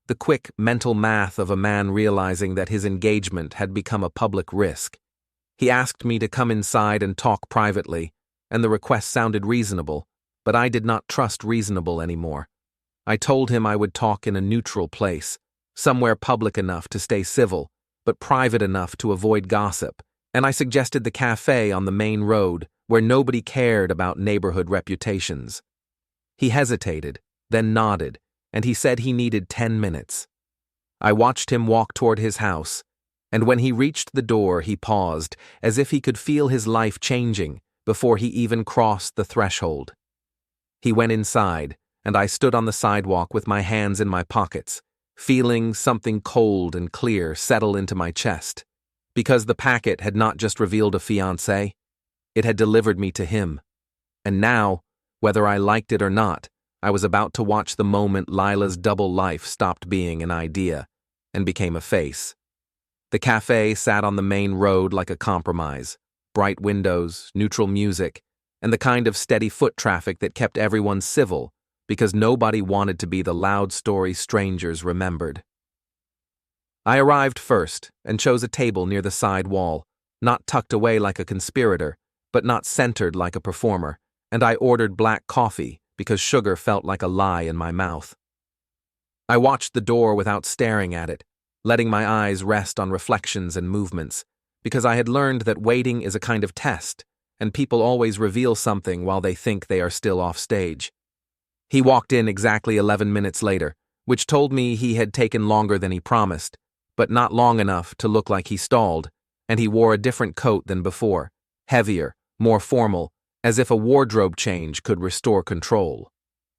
The quick mental math of a man realizing that his engagement had become a public risk. He asked me to come inside and talk privately, and the request sounded reasonable, but I did not trust reasonable anymore. I told him I would talk in a neutral place, somewhere public enough to stay civil, but private enough to avoid gossip, and I suggested the cafe on the main road where nobody cared about neighborhood reputations. He hesitated, then nodded, and he said he needed 10 minutes. I watched him walk toward his house, and when he reached the door, he paused, as if he could feel his life changing before he even crossed the threshold. He went inside, and I stood on the sidewalk with my hands in my pockets, feeling something cold and clear settle into my chest. Because the packet had not just revealed a fiancé, it had delivered me to him. And now, whether I liked it or not, I was about to watch the moment Lila's double life stopped being an idea and became a face. The cafe sat on the main road like a compromise, bright windows, neutral music, and the kind of steady foot traffic that kept everyone civil because nobody wanted to be the loud story strangers remembered. I arrived first and chose a table near the side wall, not tucked away like a conspirator, but not centered like a performer, and I ordered black coffee because sugar felt like a lie in my mouth. I watched the door without staring at it, letting my eyes rest on reflections and movements, because I had learned that waiting is a kind of test, and people always reveal something while they think they are still off stage. He walked in exactly 11 minutes later, which told me he had taken longer than he promised, but not long enough to look like he stalled, and he wore a different coat than before, heavier, more formal, as if a wardrobe change could restore control.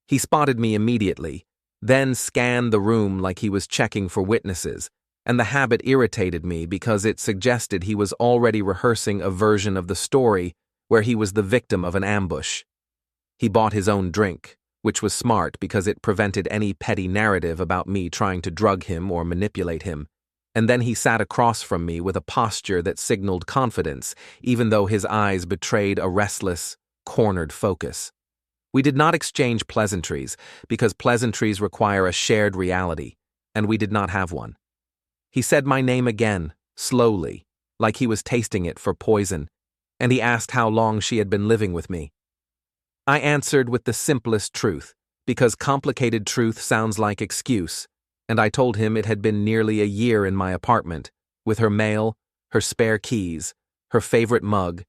He spotted me immediately, then scanned the room like he was checking for witnesses, and the habit irritated me because it suggested he was already rehearsing a version of the story where he was the victim of an ambush. He bought his own drink, which was smart because it prevented any petty narrative about me trying to drug him or manipulate him, and then he sat across from me with a posture that signaled confidence, even though his eyes betrayed a restless, cornered focus. We did not exchange pleasantries, because pleasantries require a shared reality, and we did not have one. He said my name again, slowly, like he was tasting it for poison, and he asked how long she had been living with me. I answered with the simplest truth, because complicated truth sounds like excuse, and I told him it had been nearly a year in my apartment, with her mail, her spare keys, her favorite mug,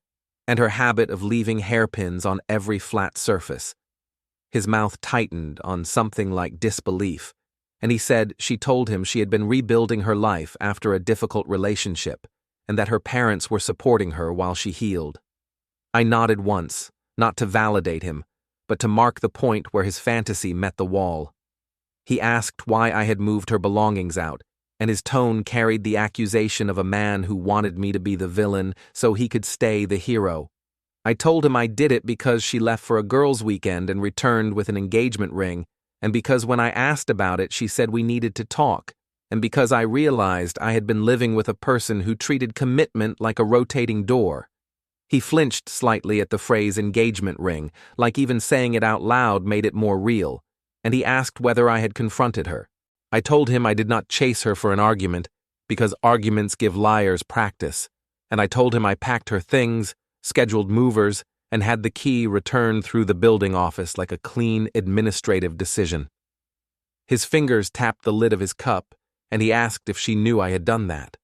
and her habit of leaving hairpins on every flat surface. His mouth tightened on something like disbelief, and he said she told him she had been rebuilding her life after a difficult relationship, and that her parents were supporting her while she healed. I nodded once, not to validate him, but to mark the point where his fantasy met the wall. He asked why I had moved her belongings out, and his tone carried the accusation of a man who wanted me to be the villain so he could stay the hero. I told him I did it because she left for a girls' weekend and returned with an engagement ring, and because when I asked about it she said we needed to talk, and because I realized I had been living with a person who treated commitment like a rotating door. He flinched slightly at the phrase engagement ring, like even saying it out loud made it more real, and he asked whether I had confronted her. I told him I did not chase her for an argument, because arguments give liars practice, and I told him I packed her things, scheduled movers, and had the key returned through the building office like a clean administrative decision. His fingers tapped the lid of his cup, and he asked if she knew I had done that.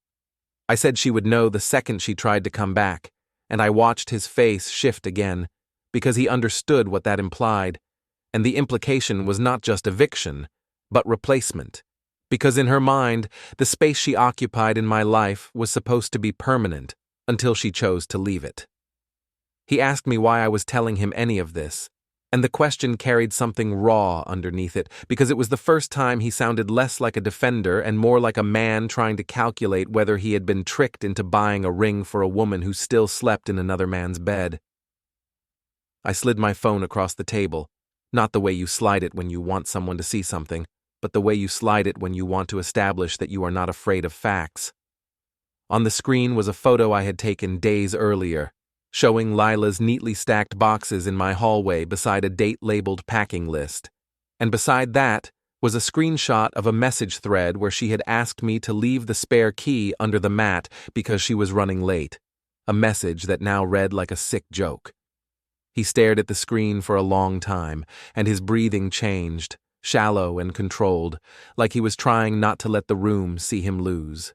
I said she would know the second she tried to come back, and I watched his face shift again, because he understood what that implied, and the implication was not just eviction, but replacement, because in her mind, the space she occupied in my life was supposed to be permanent until she chose to leave it. He asked me why I was telling him any of this, and the question carried something raw underneath it, because it was the first time he sounded less like a defender and more like a man trying to calculate whether he had been tricked into buying a ring for a woman who still slept in another man's bed. I slid my phone across the table, not the way you slide it when you want someone to see something, but the way you slide it when you want to establish that you are not afraid of facts. On the screen was a photo I had taken days earlier, showing Lila's neatly stacked boxes in my hallway beside a date-labeled packing list. And beside that was a screenshot of a message thread where she had asked me to leave the spare key under the mat because she was running late, a message that now read like a sick joke. He stared at the screen for a long time, and his breathing changed, shallow and controlled, like he was trying not to let the room see him lose.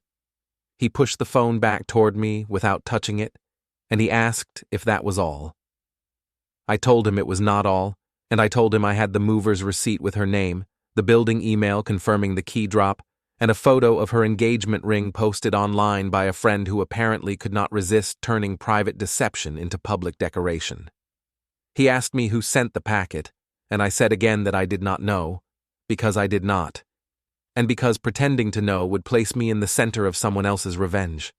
He pushed the phone back toward me without touching it, and he asked if that was all. I told him it was not all, and I told him I had the mover's receipt with her name, the building email confirming the key drop, and a photo of her engagement ring posted online by a friend who apparently could not resist turning private deception into public decoration. He asked me who sent the packet, and I said again that I did not know, because I did not, and because pretending to know would place me in the center of someone else's revenge.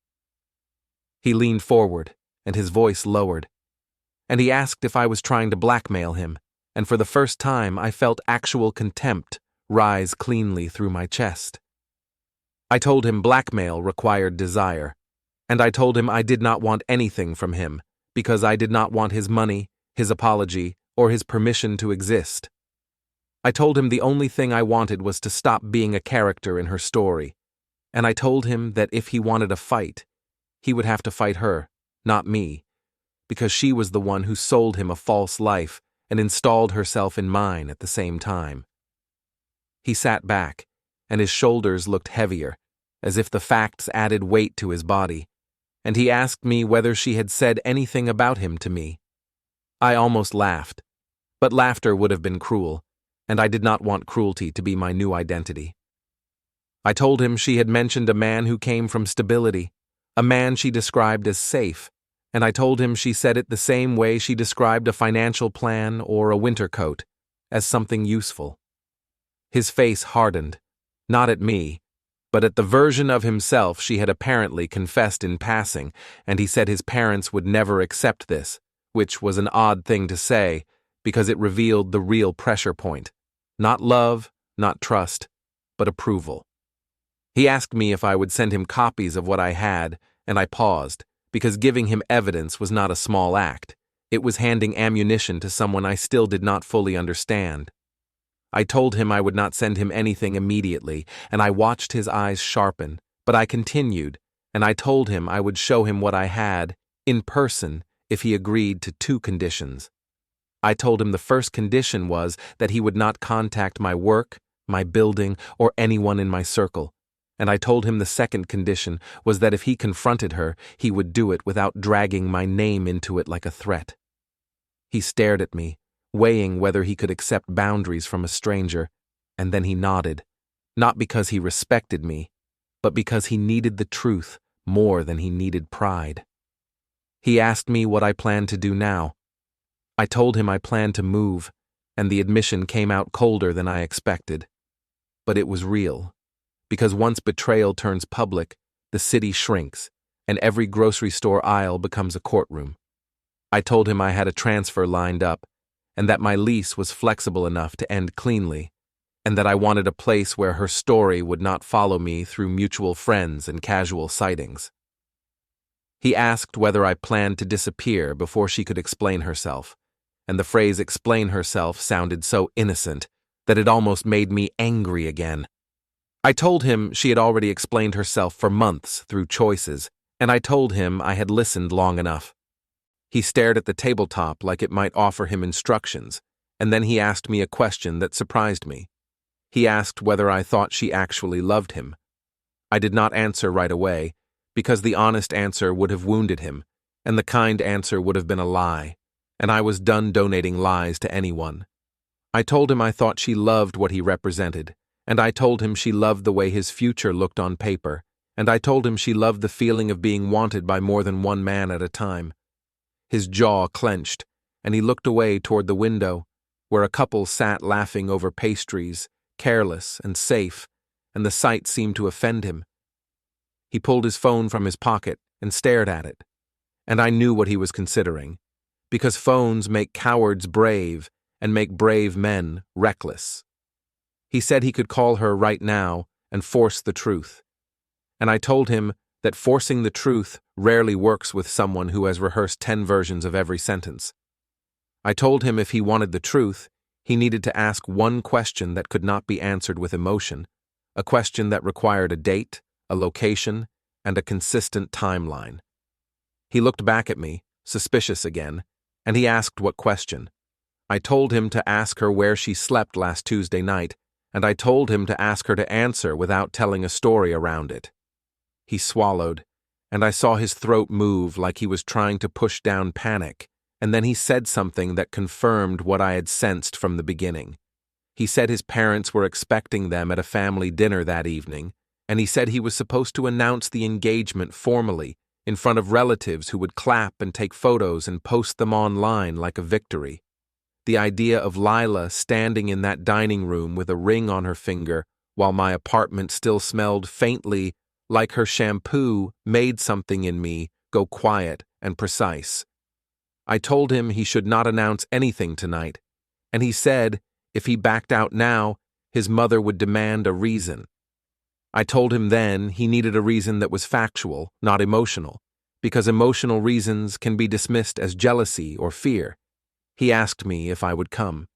He leaned forward, and his voice lowered, and he asked if I was trying to blackmail him, and for the first time I felt actual contempt rise cleanly through my chest. I told him blackmail required desire, and I told him I did not want anything from him, because I did not want his money, his apology, or his permission to exist. I told him the only thing I wanted was to stop being a character in her story, and I told him that if he wanted a fight, he would have to fight her, not me, because she was the one who sold him a false life and installed herself in mine at the same time. He sat back, and his shoulders looked heavier, as if the facts added weight to his body, and he asked me whether she had said anything about him to me. I almost laughed, but laughter would have been cruel, and I did not want cruelty to be my new identity. I told him she had mentioned a man who came from stability, a man she described as safe, and I told him she said it the same way she described a financial plan or a winter coat, as something useful. His face hardened, not at me, but at the version of himself she had apparently confessed in passing, and he said his parents would never accept this, which was an odd thing to say, because it revealed the real pressure point. Not love, not trust, but approval. He asked me if I would send him copies of what I had, and I paused, because giving him evidence was not a small act. It was handing ammunition to someone I still did not fully understand. I told him I would not send him anything immediately, and I watched his eyes sharpen, but I continued, and I told him I would show him what I had, in person, if he agreed to 2 conditions. I told him the first condition was that he would not contact my work, my building, or anyone in my circle, and I told him the second condition was that if he confronted her, he would do it without dragging my name into it like a threat. He stared at me, weighing whether he could accept boundaries from a stranger, and then he nodded, not because he respected me, but because he needed the truth more than he needed pride. He asked me what I planned to do now. I told him I planned to move, and the admission came out colder than I expected. But it was real, because once betrayal turns public, the city shrinks, and every grocery store aisle becomes a courtroom. I told him I had a transfer lined up, and that my lease was flexible enough to end cleanly, and that I wanted a place where her story would not follow me through mutual friends and casual sightings. He asked whether I planned to disappear before she could explain herself, and the phrase explain herself sounded so innocent that it almost made me angry again. I told him she had already explained herself for months through choices, and I told him I had listened long enough. He stared at the tabletop like it might offer him instructions, and then he asked me a question that surprised me. He asked whether I thought she actually loved him. I did not answer right away, because the honest answer would have wounded him, and the kind answer would have been a lie, and I was done donating lies to anyone. I told him I thought she loved what he represented, and I told him she loved the way his future looked on paper, and I told him she loved the feeling of being wanted by more than one man at a time. His jaw clenched, and he looked away toward the window, where a couple sat laughing over pastries, careless and safe, and the sight seemed to offend him. He pulled his phone from his pocket and stared at it, and I knew what he was considering, because phones make cowards brave and make brave men reckless. He said he could call her right now and force the truth, and I told him that forcing the truth rarely works with someone who has rehearsed 10 versions of every sentence. I told him if he wanted the truth, he needed to ask one question that could not be answered with emotion, a question that required a date, a location, and a consistent timeline. He looked back at me, suspicious again, and he asked what question. I told him to ask her where she slept last Tuesday night, and I told him to ask her to answer without telling a story around it. He swallowed, and I saw his throat move like he was trying to push down panic, and then he said something that confirmed what I had sensed from the beginning. He said his parents were expecting them at a family dinner that evening, and he said he was supposed to announce the engagement formally in front of relatives who would clap and take photos and post them online like a victory. The idea of Lila standing in that dining room with a ring on her finger while my apartment still smelled faintly like her shampoo made something in me go quiet and precise. I told him he should not announce anything tonight, and he said if he backed out now, his mother would demand a reason. I told him then he needed a reason that was factual, not emotional, because emotional reasons can be dismissed as jealousy or fear. He asked me if I would come.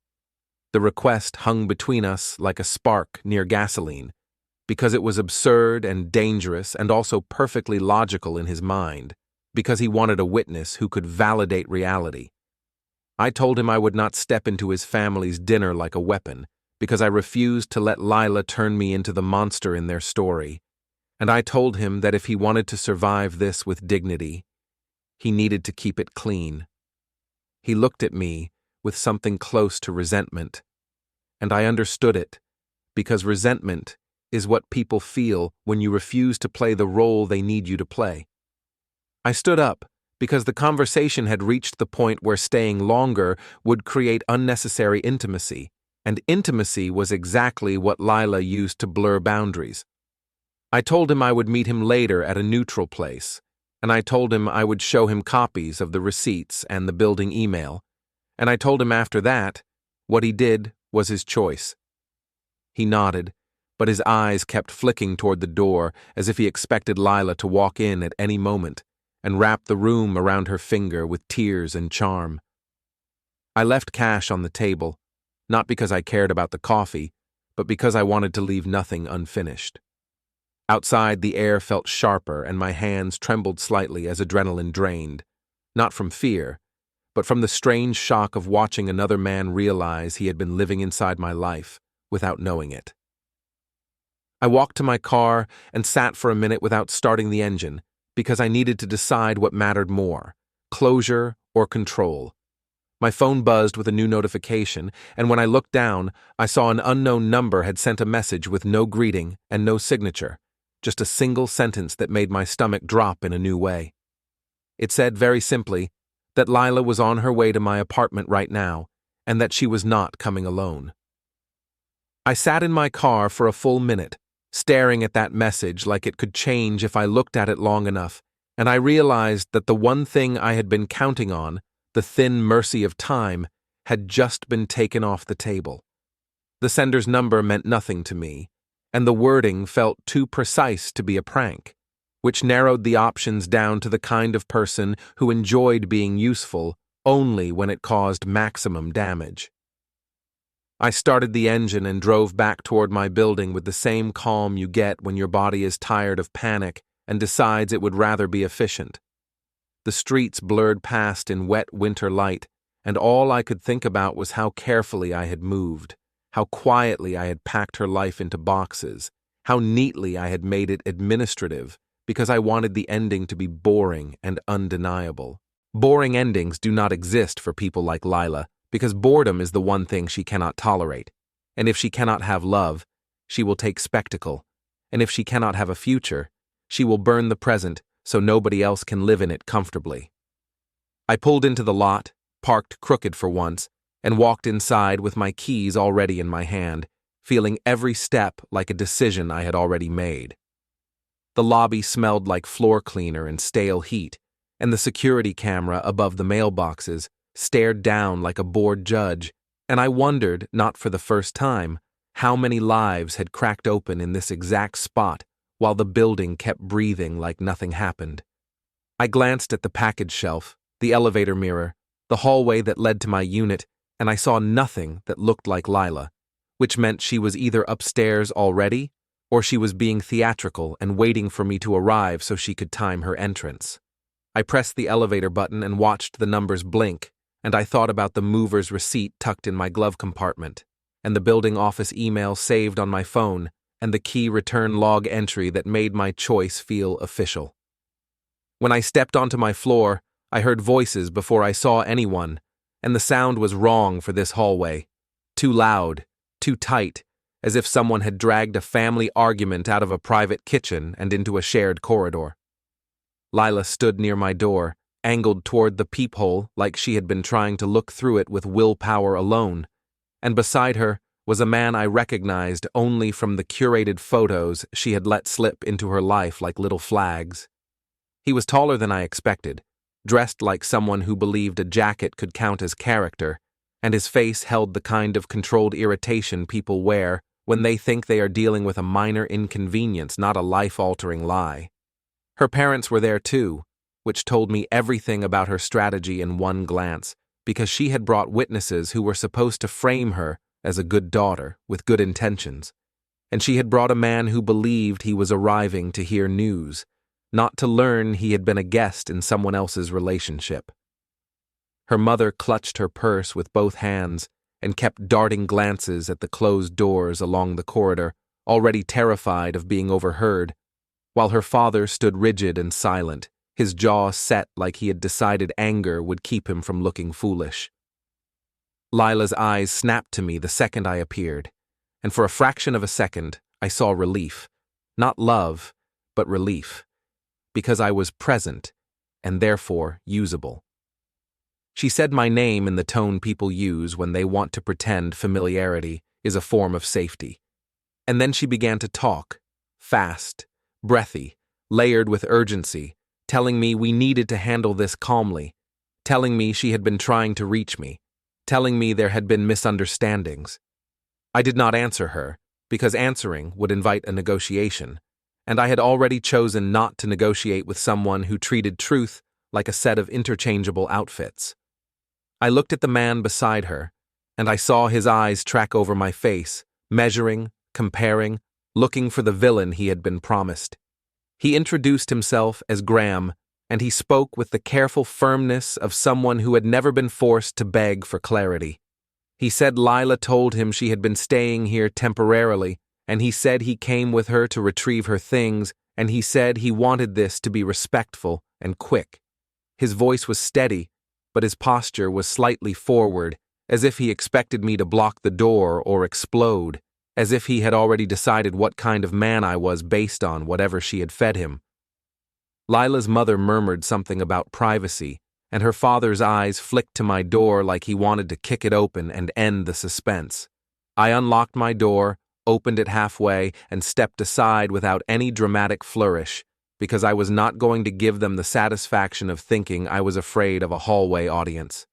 The request hung between us like a spark near gasoline, because it was absurd and dangerous and also perfectly logical in his mind, because he wanted a witness who could validate reality. I told him I would not step into his family's dinner like a weapon, because I refused to let Lila turn me into the monster in their story, and I told him that if he wanted to survive this with dignity, he needed to keep it clean. He looked at me with something close to resentment, and I understood it, because resentment is what people feel when you refuse to play the role they need you to play. I stood up, because the conversation had reached the point where staying longer would create unnecessary intimacy, and intimacy was exactly what Lila used to blur boundaries. I told him I would meet him later at a neutral place, and I told him I would show him copies of the receipts and the building email, and I told him after that, what he did was his choice. He nodded, but his eyes kept flicking toward the door as if he expected Lila to walk in at any moment and wrap the room around her finger with tears and charm. I left cash on the table, not because I cared about the coffee, but because I wanted to leave nothing unfinished. Outside, the air felt sharper and my hands trembled slightly as adrenaline drained, not from fear, but from the strange shock of watching another man realize he had been living inside my life without knowing it. I walked to my car and sat for a minute without starting the engine because I needed to decide what mattered more, closure or control. My phone buzzed with a new notification, and when I looked down, I saw an unknown number had sent a message with no greeting and no signature, just a single sentence that made my stomach drop in a new way. It said very simply that Lila was on her way to my apartment right now, and that she was not coming alone. I sat in my car for a full minute, staring at that message like it could change if I looked at it long enough, and I realized that the one thing I had been counting on, the thin mercy of time, had just been taken off the table. The sender's number meant nothing to me, and the wording felt too precise to be a prank, which narrowed the options down to the kind of person who enjoyed being useful only when it caused maximum damage. I started the engine and drove back toward my building with the same calm you get when your body is tired of panic and decides it would rather be efficient. The streets blurred past in wet winter light, and all I could think about was how carefully I had moved, how quietly I had packed her life into boxes, how neatly I had made it administrative, because I wanted the ending to be boring and undeniable. Boring endings do not exist for people like Lila, because boredom is the one thing she cannot tolerate, and if she cannot have love, she will take spectacle, and if she cannot have a future, she will burn the present so nobody else can live in it comfortably. I pulled into the lot, parked crooked for once, and walked inside with my keys already in my hand, feeling every step like a decision I had already made. The lobby smelled like floor cleaner and stale heat, and the security camera above the mailboxes stared down like a bored judge, and I wondered, not for the first time, how many lives had cracked open in this exact spot while the building kept breathing like nothing happened. I glanced at the package shelf, the elevator mirror, the hallway that led to my unit, and I saw nothing that looked like Lila, which meant she was either upstairs already or she was being theatrical and waiting for me to arrive so she could time her entrance. I pressed the elevator button and watched the numbers blink, and I thought about the mover's receipt tucked in my glove compartment, and the building office email saved on my phone, and the key return log entry that made my choice feel official. When I stepped onto my floor, I heard voices before I saw anyone, and the sound was wrong for this hallway. Too loud, too tight, as if someone had dragged a family argument out of a private kitchen and into a shared corridor. Lila stood near my door, angled toward the peephole like she had been trying to look through it with willpower alone, and beside her was a man I recognized only from the curated photos she had let slip into her life like little flags. He was taller than I expected, dressed like someone who believed a jacket could count as character, and his face held the kind of controlled irritation people wear when they think they are dealing with a minor inconvenience, not a life-altering lie. Her parents were there too, which told me everything about her strategy in one glance, because she had brought witnesses who were supposed to frame her as a good daughter with good intentions, and she had brought a man who believed he was arriving to hear news, not to learn he had been a guest in someone else's relationship. Her mother clutched her purse with both hands and kept darting glances at the closed doors along the corridor, already terrified of being overheard, while her father stood rigid and silent, his jaw set like he had decided anger would keep him from looking foolish. Lila's eyes snapped to me the second I appeared, and for a fraction of a second I saw relief, not love, but relief, because I was present and therefore usable. She said my name in the tone people use when they want to pretend familiarity is a form of safety. And then she began to talk, fast, breathy, layered with urgency, telling me we needed to handle this calmly, telling me she had been trying to reach me, telling me there had been misunderstandings. I did not answer her, because answering would invite a negotiation, and I had already chosen not to negotiate with someone who treated truth like a set of interchangeable outfits. I looked at the man beside her, and I saw his eyes track over my face, measuring, comparing, looking for the villain he had been promised. He introduced himself as Graham, and he spoke with the careful firmness of someone who had never been forced to beg for clarity. He said Lila told him she had been staying here temporarily, and he said he came with her to retrieve her things, and he said he wanted this to be respectful and quick. His voice was steady, but his posture was slightly forward, as if he expected me to block the door or explode, as if he had already decided what kind of man I was based on whatever she had fed him. Lila's mother murmured something about privacy, and her father's eyes flicked to my door like he wanted to kick it open and end the suspense. I unlocked my door, opened it halfway, and stepped aside without any dramatic flourish, because I was not going to give them the satisfaction of thinking I was afraid of a hallway audience.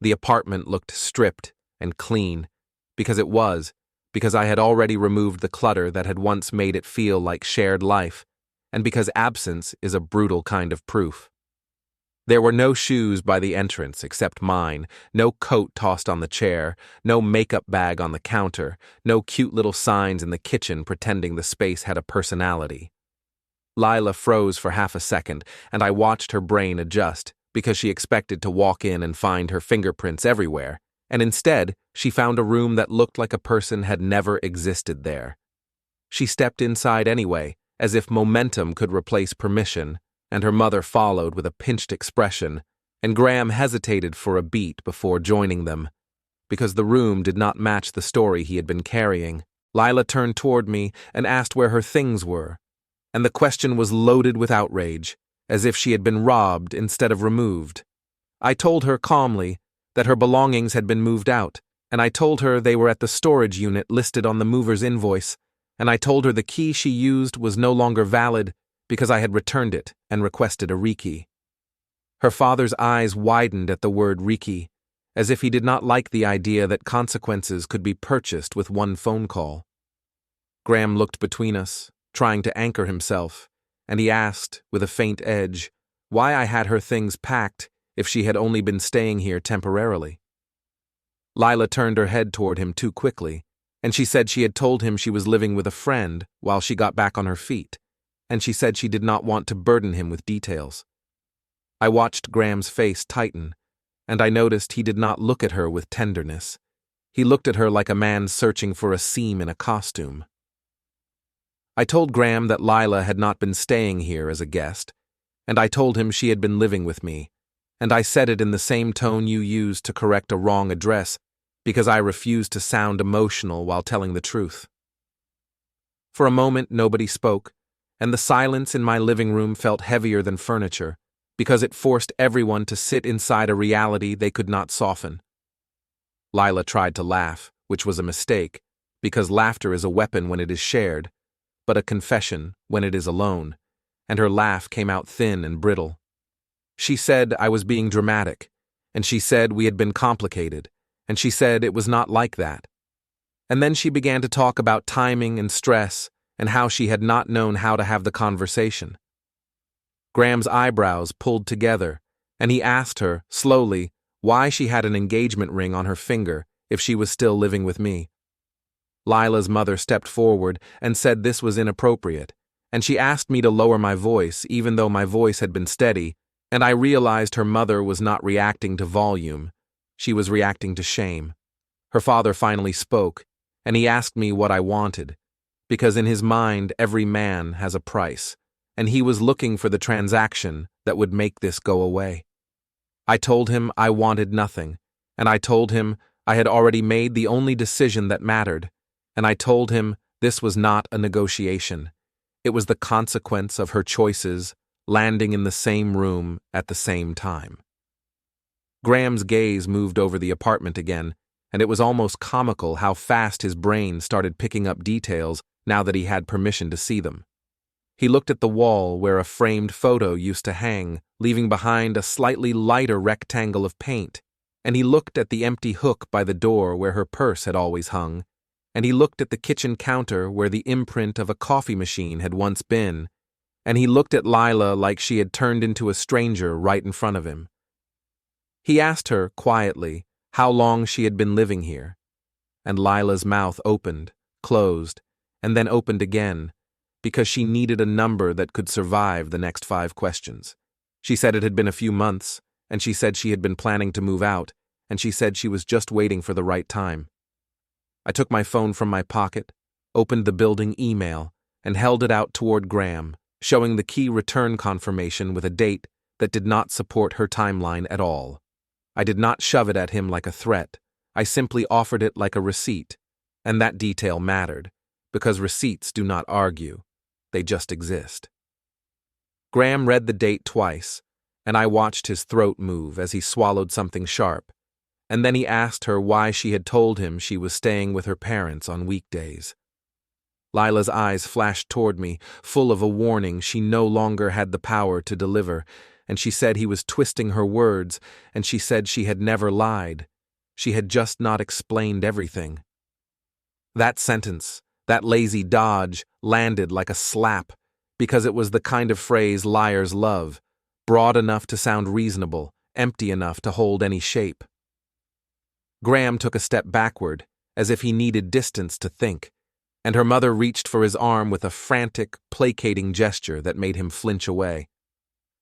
The apartment looked stripped and clean, because it was, because I had already removed the clutter that had once made it feel like shared life, and because absence is a brutal kind of proof. There were no shoes by the entrance except mine, no coat tossed on the chair, no makeup bag on the counter, no cute little signs in the kitchen pretending the space had a personality. Lila froze for half a second, and I watched her brain adjust, because she expected to walk in and find her fingerprints everywhere, and instead, she found a room that looked like a person had never existed there. She stepped inside anyway, as if momentum could replace permission, and her mother followed with a pinched expression, and Graham hesitated for a beat before joining them, because the room did not match the story he had been carrying. Lila turned toward me and asked where her things were, and the question was loaded with outrage, as if she had been robbed instead of removed. I told her calmly that her belongings had been moved out, and I told her they were at the storage unit listed on the mover's invoice, and I told her the key she used was no longer valid because I had returned it and requested a rekey. Her father's eyes widened at the word rekey, as if he did not like the idea that consequences could be purchased with one phone call. Graham looked between us, trying to anchor himself, and he asked, with a faint edge, why I had her things packed if she had only been staying here temporarily. Lila turned her head toward him too quickly, and she said she had told him she was living with a friend while she got back on her feet, and she said she did not want to burden him with details. I watched Graham's face tighten, and I noticed he did not look at her with tenderness. He looked at her like a man searching for a seam in a costume. I told Graham that Lila had not been staying here as a guest, and I told him she had been living with me, and I said it in the same tone you used to correct a wrong address because I refused to sound emotional while telling the truth. For a moment, nobody spoke, and the silence in my living room felt heavier than furniture because it forced everyone to sit inside a reality they could not soften. Lila tried to laugh, which was a mistake, because laughter is a weapon when it is shared, but a confession when it is alone, and her laugh came out thin and brittle. She said I was being dramatic, and she said we had been complicated, and she said it was not like that. And then she began to talk about timing and stress and how she had not known how to have the conversation. Graham's eyebrows pulled together, and he asked her, slowly, why she had an engagement ring on her finger if she was still living with me. Lila's mother stepped forward and said this was inappropriate, and she asked me to lower my voice even though my voice had been steady, and I realized her mother was not reacting to volume. She was reacting to shame. Her father finally spoke, and he asked me what I wanted, because in his mind every man has a price, and he was looking for the transaction that would make this go away. I told him I wanted nothing, and I told him I had already made the only decision that mattered, and I told him this was not a negotiation. It was the consequence of her choices landing in the same room at the same time. Graham's gaze moved over the apartment again, and it was almost comical how fast his brain started picking up details now that he had permission to see them. He looked at the wall where a framed photo used to hang, leaving behind a slightly lighter rectangle of paint, and he looked at the empty hook by the door where her purse had always hung, and he looked at the kitchen counter where the imprint of a coffee machine had once been, and he looked at Lila like she had turned into a stranger right in front of him. He asked her, quietly, how long she had been living here, and Lila's mouth opened, closed, and then opened again, because she needed a number that could survive the next 5 questions. She said it had been a few months, and she said she had been planning to move out, and she said she was just waiting for the right time. I took my phone from my pocket, opened the building email, and held it out toward Graham, showing the key return confirmation with a date that did not support her timeline at all. I did not shove it at him like a threat. I simply offered it like a receipt, and that detail mattered, because receipts do not argue. They just exist. Graham read the date twice, and I watched his throat move as he swallowed something sharp, and then he asked her why she had told him she was staying with her parents on weekdays. Lila's eyes flashed toward me, full of a warning she no longer had the power to deliver, and she said he was twisting her words, and she said she had never lied. She had just not explained everything. That sentence, that lazy dodge, landed like a slap, because it was the kind of phrase liars love, broad enough to sound reasonable, empty enough to hold any shape. Graham took a step backward, as if he needed distance to think, and her mother reached for his arm with a frantic, placating gesture that made him flinch away.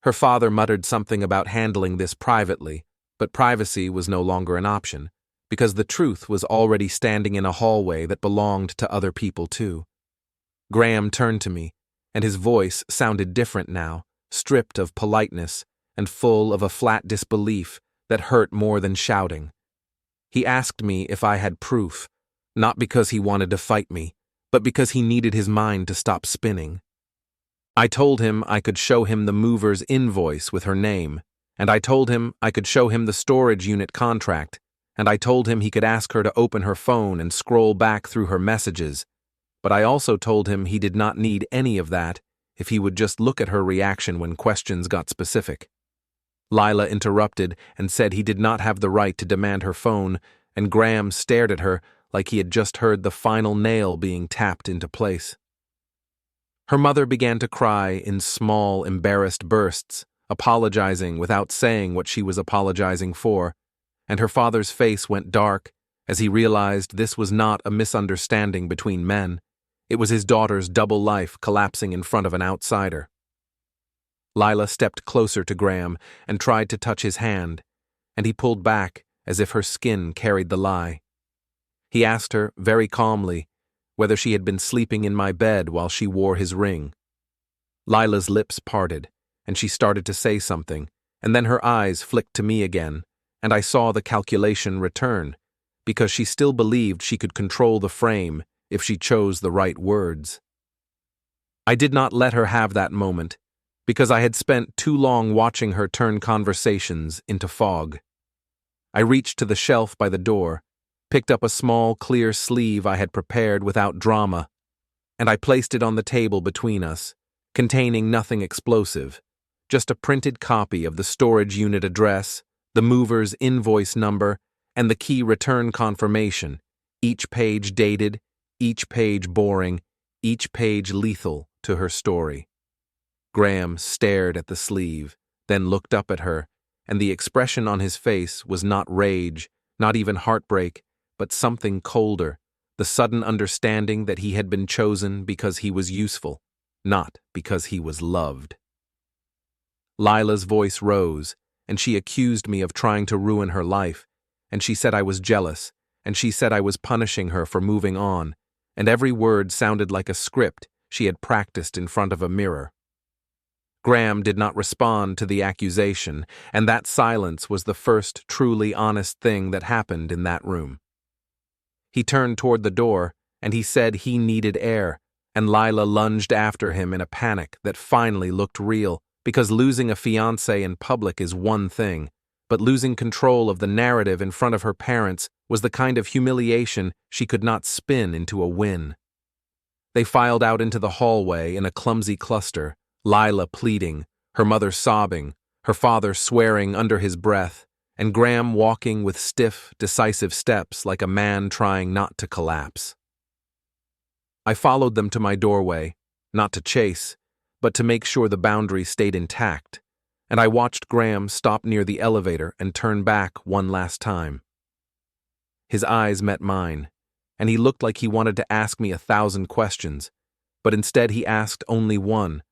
Her father muttered something about handling this privately, but privacy was no longer an option, because the truth was already standing in a hallway that belonged to other people too. Graham turned to me, and his voice sounded different now, stripped of politeness and full of a flat disbelief that hurt more than shouting. He asked me if I had proof, not because he wanted to fight me, but because he needed his mind to stop spinning. I told him I could show him the mover's invoice with her name, and I told him I could show him the storage unit contract, and I told him he could ask her to open her phone and scroll back through her messages, but I also told him he did not need any of that if he would just look at her reaction when questions got specific. Lila interrupted and said he did not have the right to demand her phone, and Graham stared at her like he had just heard the final nail being tapped into place. Her mother began to cry in small, embarrassed bursts, apologizing without saying what she was apologizing for, and her father's face went dark as he realized this was not a misunderstanding between men. It was his daughter's double life collapsing in front of an outsider. Lila stepped closer to Graham and tried to touch his hand, and he pulled back as if her skin carried the lie. He asked her, very calmly, whether she had been sleeping in my bed while she wore his ring. Lila's lips parted, and she started to say something, and then her eyes flicked to me again, and I saw the calculation return, because she still believed she could control the frame if she chose the right words. I did not let her have that moment, because I had spent too long watching her turn conversations into fog. I reached to the shelf by the door, picked up a small, clear sleeve I had prepared without drama, and I placed it on the table between us, containing nothing explosive, just a printed copy of the storage unit address, the mover's invoice number, and the key return confirmation, each page dated, each page boring, each page lethal to her story. Graham stared at the sleeve, then looked up at her, and the expression on his face was not rage, not even heartbreak, but something colder, the sudden understanding that he had been chosen because he was useful, not because he was loved. Lila's voice rose, and she accused me of trying to ruin her life, and she said I was jealous, and she said I was punishing her for moving on, and every word sounded like a script she had practiced in front of a mirror. Graham did not respond to the accusation, and that silence was the first truly honest thing that happened in that room. He turned toward the door, and he said he needed air, and Lila lunged after him in a panic that finally looked real, because losing a fiancé in public is one thing, but losing control of the narrative in front of her parents was the kind of humiliation she could not spin into a win. They filed out into the hallway in a clumsy cluster, Lila pleading, her mother sobbing, her father swearing under his breath, and Graham walking with stiff, decisive steps like a man trying not to collapse. I followed them to my doorway, not to chase, but to make sure the boundary stayed intact, and I watched Graham stop near the elevator and turn back one last time. His eyes met mine, and he looked like he wanted to ask me 1,000 questions, but instead he asked only one,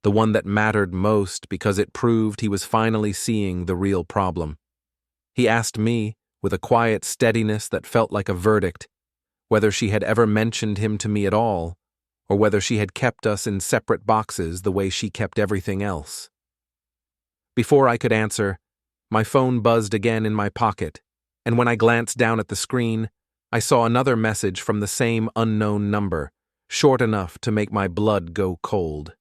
the one that mattered most because it proved he was finally seeing the real problem. He asked me, with a quiet steadiness that felt like a verdict, whether she had ever mentioned him to me at all, or whether she had kept us in separate boxes the way she kept everything else. Before I could answer, my phone buzzed again in my pocket, and when I glanced down at the screen, I saw another message from the same unknown number, short enough to make my blood go cold.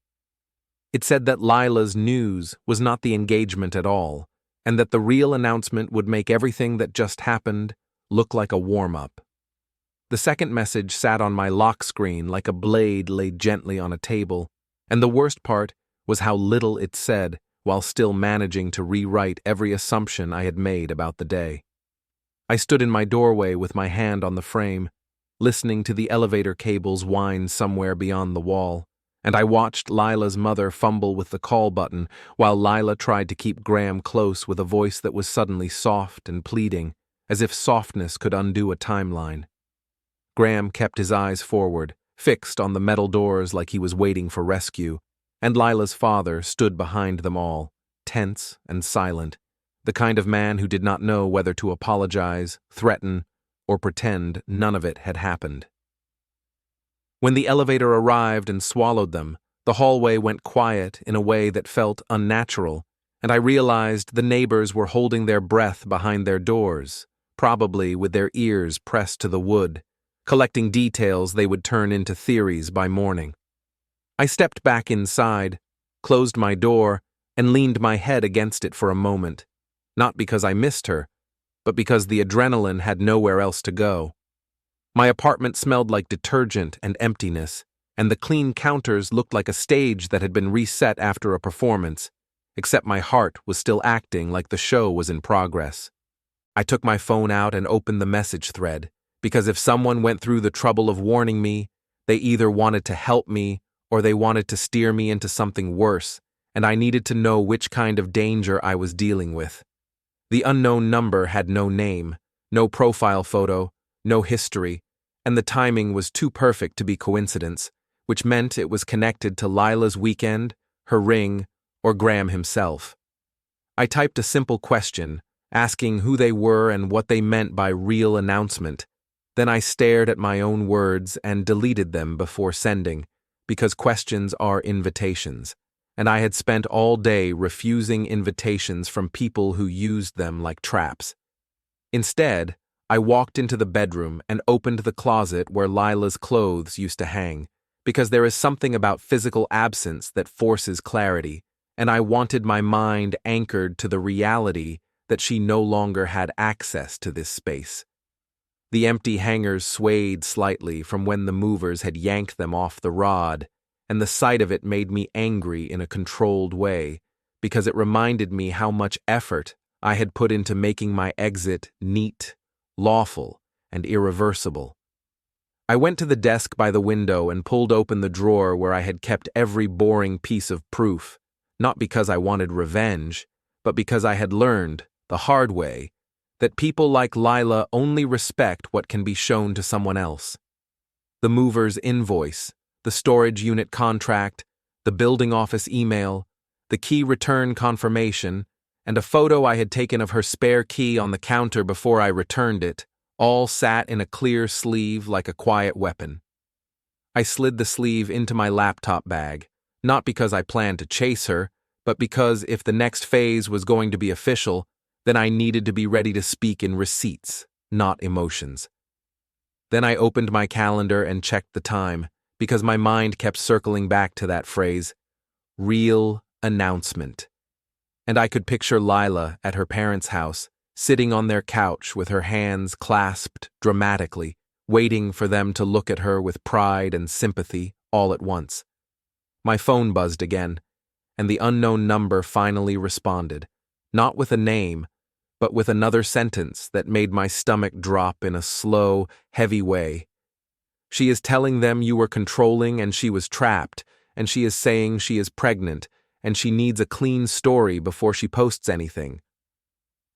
It said that Lila's news was not the engagement at all, and that the real announcement would make everything that just happened look like a warm-up. The second message sat on my lock screen like a blade laid gently on a table, and the worst part was how little it said while still managing to rewrite every assumption I had made about the day. I stood in my doorway with my hand on the frame, listening to the elevator cables whine somewhere beyond the wall, and I watched Lila's mother fumble with the call button while Lila tried to keep Graham close with a voice that was suddenly soft and pleading, as if softness could undo a timeline. Graham kept his eyes forward, fixed on the metal doors like he was waiting for rescue, and Lila's father stood behind them all, tense and silent, the kind of man who did not know whether to apologize, threaten, or pretend none of it had happened. When the elevator arrived and swallowed them, the hallway went quiet in a way that felt unnatural, and I realized the neighbors were holding their breath behind their doors, probably with their ears pressed to the wood, collecting details they would turn into theories by morning. I stepped back inside, closed my door, and leaned my head against it for a moment, not because I missed her, but because the adrenaline had nowhere else to go. My apartment smelled like detergent and emptiness, and the clean counters looked like a stage that had been reset after a performance, except my heart was still acting like the show was in progress. I took my phone out and opened the message thread, because if someone went through the trouble of warning me, they either wanted to help me or they wanted to steer me into something worse, and I needed to know which kind of danger I was dealing with. The unknown number had no name, no profile photo, no history, and the timing was too perfect to be coincidence, which meant it was connected to Lila's weekend, her ring, or Graham himself. I typed a simple question, asking who they were and what they meant by real announcement. Then I stared at my own words and deleted them before sending, because questions are invitations, and I had spent all day refusing invitations from people who used them like traps. Instead, I walked into the bedroom and opened the closet where Lila's clothes used to hang, because there is something about physical absence that forces clarity, and I wanted my mind anchored to the reality that she no longer had access to this space. The empty hangers swayed slightly from when the movers had yanked them off the rod, and the sight of it made me angry in a controlled way, because it reminded me how much effort I had put into making my exit neat, lawful, and irreversible. I went to the desk by the window and pulled open the drawer where I had kept every boring piece of proof, not because I wanted revenge, but because I had learned, the hard way, that people like Lila only respect what can be shown to someone else. The mover's invoice, the storage unit contract, the building office email, the key return confirmation, and a photo I had taken of her spare key on the counter before I returned it, all sat in a clear sleeve like a quiet weapon. I slid the sleeve into my laptop bag, not because I planned to chase her, but because if the next phase was going to be official, then I needed to be ready to speak in receipts, not emotions. Then I opened my calendar and checked the time, because my mind kept circling back to that phrase, real announcement. And I could picture Lila at her parents' house, sitting on their couch with her hands clasped dramatically, waiting for them to look at her with pride and sympathy all at once. My phone buzzed again, and the unknown number finally responded, not with a name, but with another sentence that made my stomach drop in a slow, heavy way. She is telling them you were controlling and she was trapped, and she is saying she is pregnant, and she needs a clean story before she posts anything.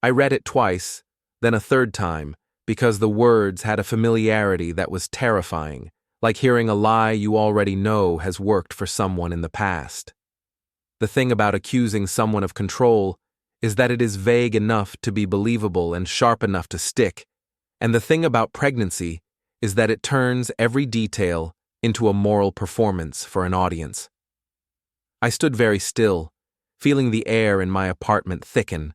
I read it twice, then a third time, because the words had a familiarity that was terrifying, like hearing a lie you already know has worked for someone in the past. The thing about accusing someone of control is that it is vague enough to be believable and sharp enough to stick, and the thing about pregnancy is that it turns every detail into a moral performance for an audience. I stood very still, feeling the air in my apartment thicken,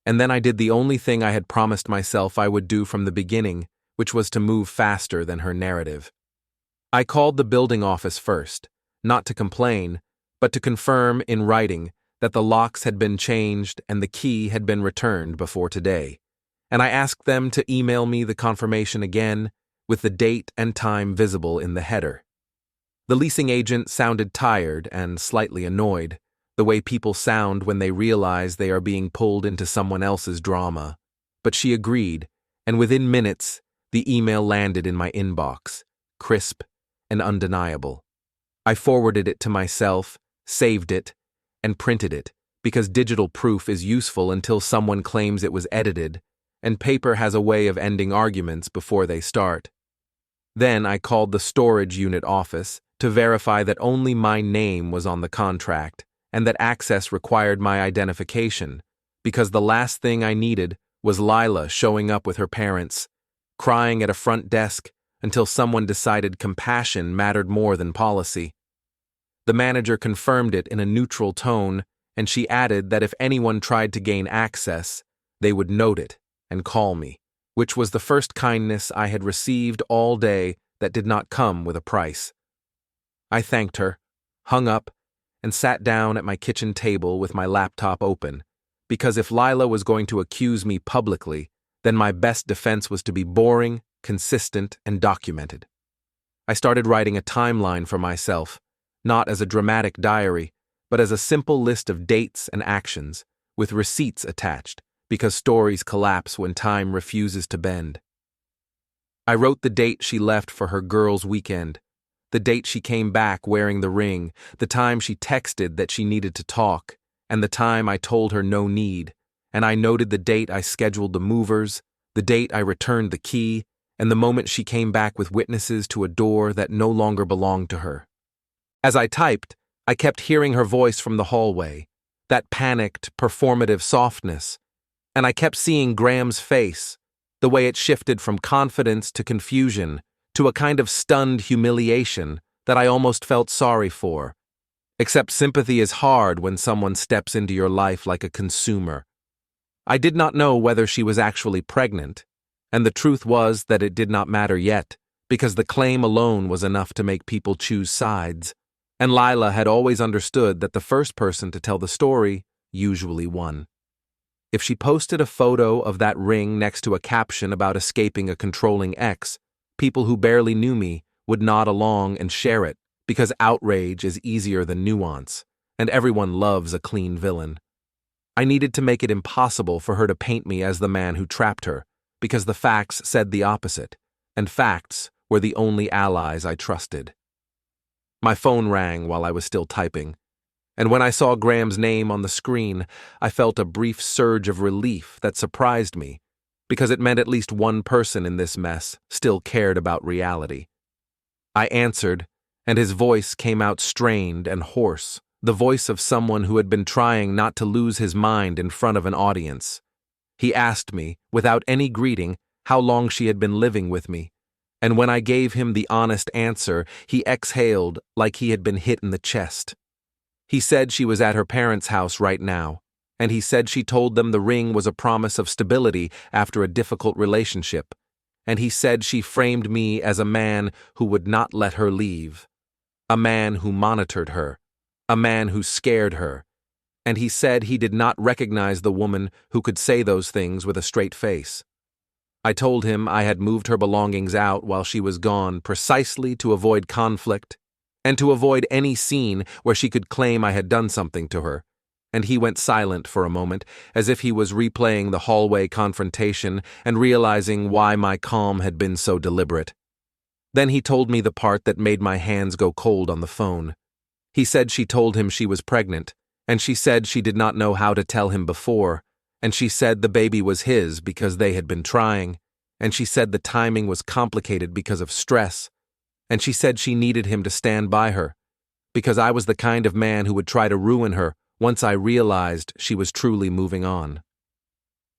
and then I did the only thing I had promised myself I would do from the beginning, which was to move faster than her narrative. I called the building office first, not to complain, but to confirm in writing that the locks had been changed and the key had been returned before today, and I asked them to email me the confirmation again, with the date and time visible in the header. The leasing agent sounded tired and slightly annoyed, the way people sound when they realize they are being pulled into someone else's drama, but she agreed, and within minutes, the email landed in my inbox, crisp and undeniable. I forwarded it to myself, saved it, and printed it, because digital proof is useful until someone claims it was edited, and paper has a way of ending arguments before they start. Then I called the storage unit office to verify that only my name was on the contract and that access required my identification, because the last thing I needed was Lila showing up with her parents, crying at a front desk until someone decided compassion mattered more than policy. The manager confirmed it in a neutral tone, and she added that if anyone tried to gain access, they would note it and call me, which was the first kindness I had received all day that did not come with a price. I thanked her, hung up, and sat down at my kitchen table with my laptop open, because if Lila was going to accuse me publicly, then my best defense was to be boring, consistent, and documented. I started writing a timeline for myself, not as a dramatic diary, but as a simple list of dates and actions, with receipts attached, because stories collapse when time refuses to bend. I wrote the date she left for her girls' weekend, the date she came back wearing the ring, the time she texted that she needed to talk, and the time I told her no need, and I noted the date I scheduled the movers, the date I returned the key, and the moment she came back with witnesses to a door that no longer belonged to her. As I typed, I kept hearing her voice from the hallway, that panicked, performative softness, and I kept seeing Graham's face, the way it shifted from confidence to confusion, to a kind of stunned humiliation that I almost felt sorry for. Except sympathy is hard when someone steps into your life like a consumer. I did not know whether she was actually pregnant, and the truth was that it did not matter yet, because the claim alone was enough to make people choose sides, and Lila had always understood that the first person to tell the story usually won. If she posted a photo of that ring next to a caption about escaping a controlling ex, people who barely knew me would nod along and share it, because outrage is easier than nuance, and everyone loves a clean villain. I needed to make it impossible for her to paint me as the man who trapped her, because the facts said the opposite, and facts were the only allies I trusted. My phone rang while I was still typing, and when I saw Graham's name on the screen, I felt a brief surge of relief that surprised me, because it meant at least one person in this mess still cared about reality. I answered, and his voice came out strained and hoarse, the voice of someone who had been trying not to lose his mind in front of an audience. He asked me, without any greeting, how long she had been living with me, and when I gave him the honest answer, he exhaled like he had been hit in the chest. He said she was at her parents' house right now, and he said she told them the ring was a promise of stability after a difficult relationship, and he said she framed me as a man who would not let her leave, a man who monitored her, a man who scared her, and he said he did not recognize the woman who could say those things with a straight face. I told him I had moved her belongings out while she was gone precisely to avoid conflict and to avoid any scene where she could claim I had done something to her, and he went silent for a moment, as if he was replaying the hallway confrontation and realizing why my calm had been so deliberate. Then he told me the part that made my hands go cold on the phone. He said she told him she was pregnant, and she said she did not know how to tell him before, and she said the baby was his because they had been trying, and she said the timing was complicated because of stress, and she said she needed him to stand by her, because I was the kind of man who would try to ruin her once I realized she was truly moving on.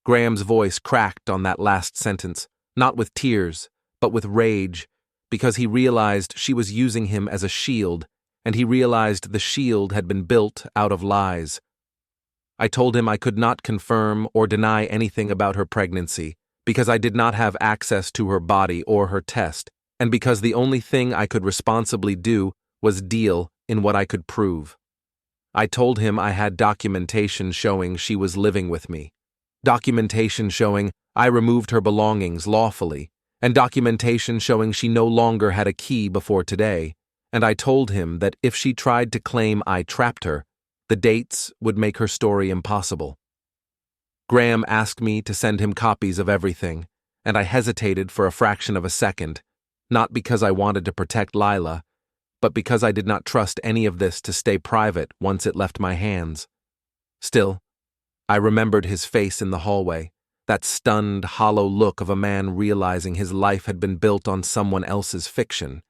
Graham's voice cracked on that last sentence, not with tears, but with rage, because he realized she was using him as a shield, and he realized the shield had been built out of lies. I told him I could not confirm or deny anything about her pregnancy, because I did not have access to her body or her test, and because the only thing I could responsibly do was deal in what I could prove. I told him I had documentation showing she was living with me, documentation showing I removed her belongings lawfully, and documentation showing she no longer had a key before today, and I told him that if she tried to claim I trapped her, the dates would make her story impossible. Graham asked me to send him copies of everything, and I hesitated for a fraction of a second, not because I wanted to protect Lila, but because I did not trust any of this to stay private once it left my hands. Still, I remembered his face in the hallway, that stunned, hollow look of a man realizing his life had been built on someone else's fiction,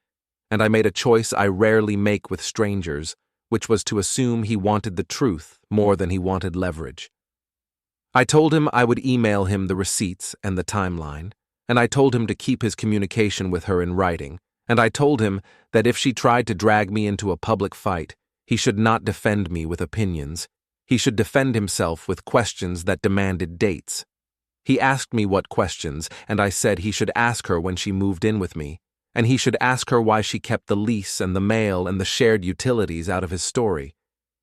and I made a choice I rarely make with strangers, which was to assume he wanted the truth more than he wanted leverage. I told him I would email him the receipts and the timeline, and I told him to keep his communication with her in writing, and I told him that if she tried to drag me into a public fight, he should not defend me with opinions. He should defend himself with questions that demanded dates. He asked me what questions, and I said he should ask her when she moved in with me, and he should ask her why she kept the lease and the mail and the shared utilities out of his story,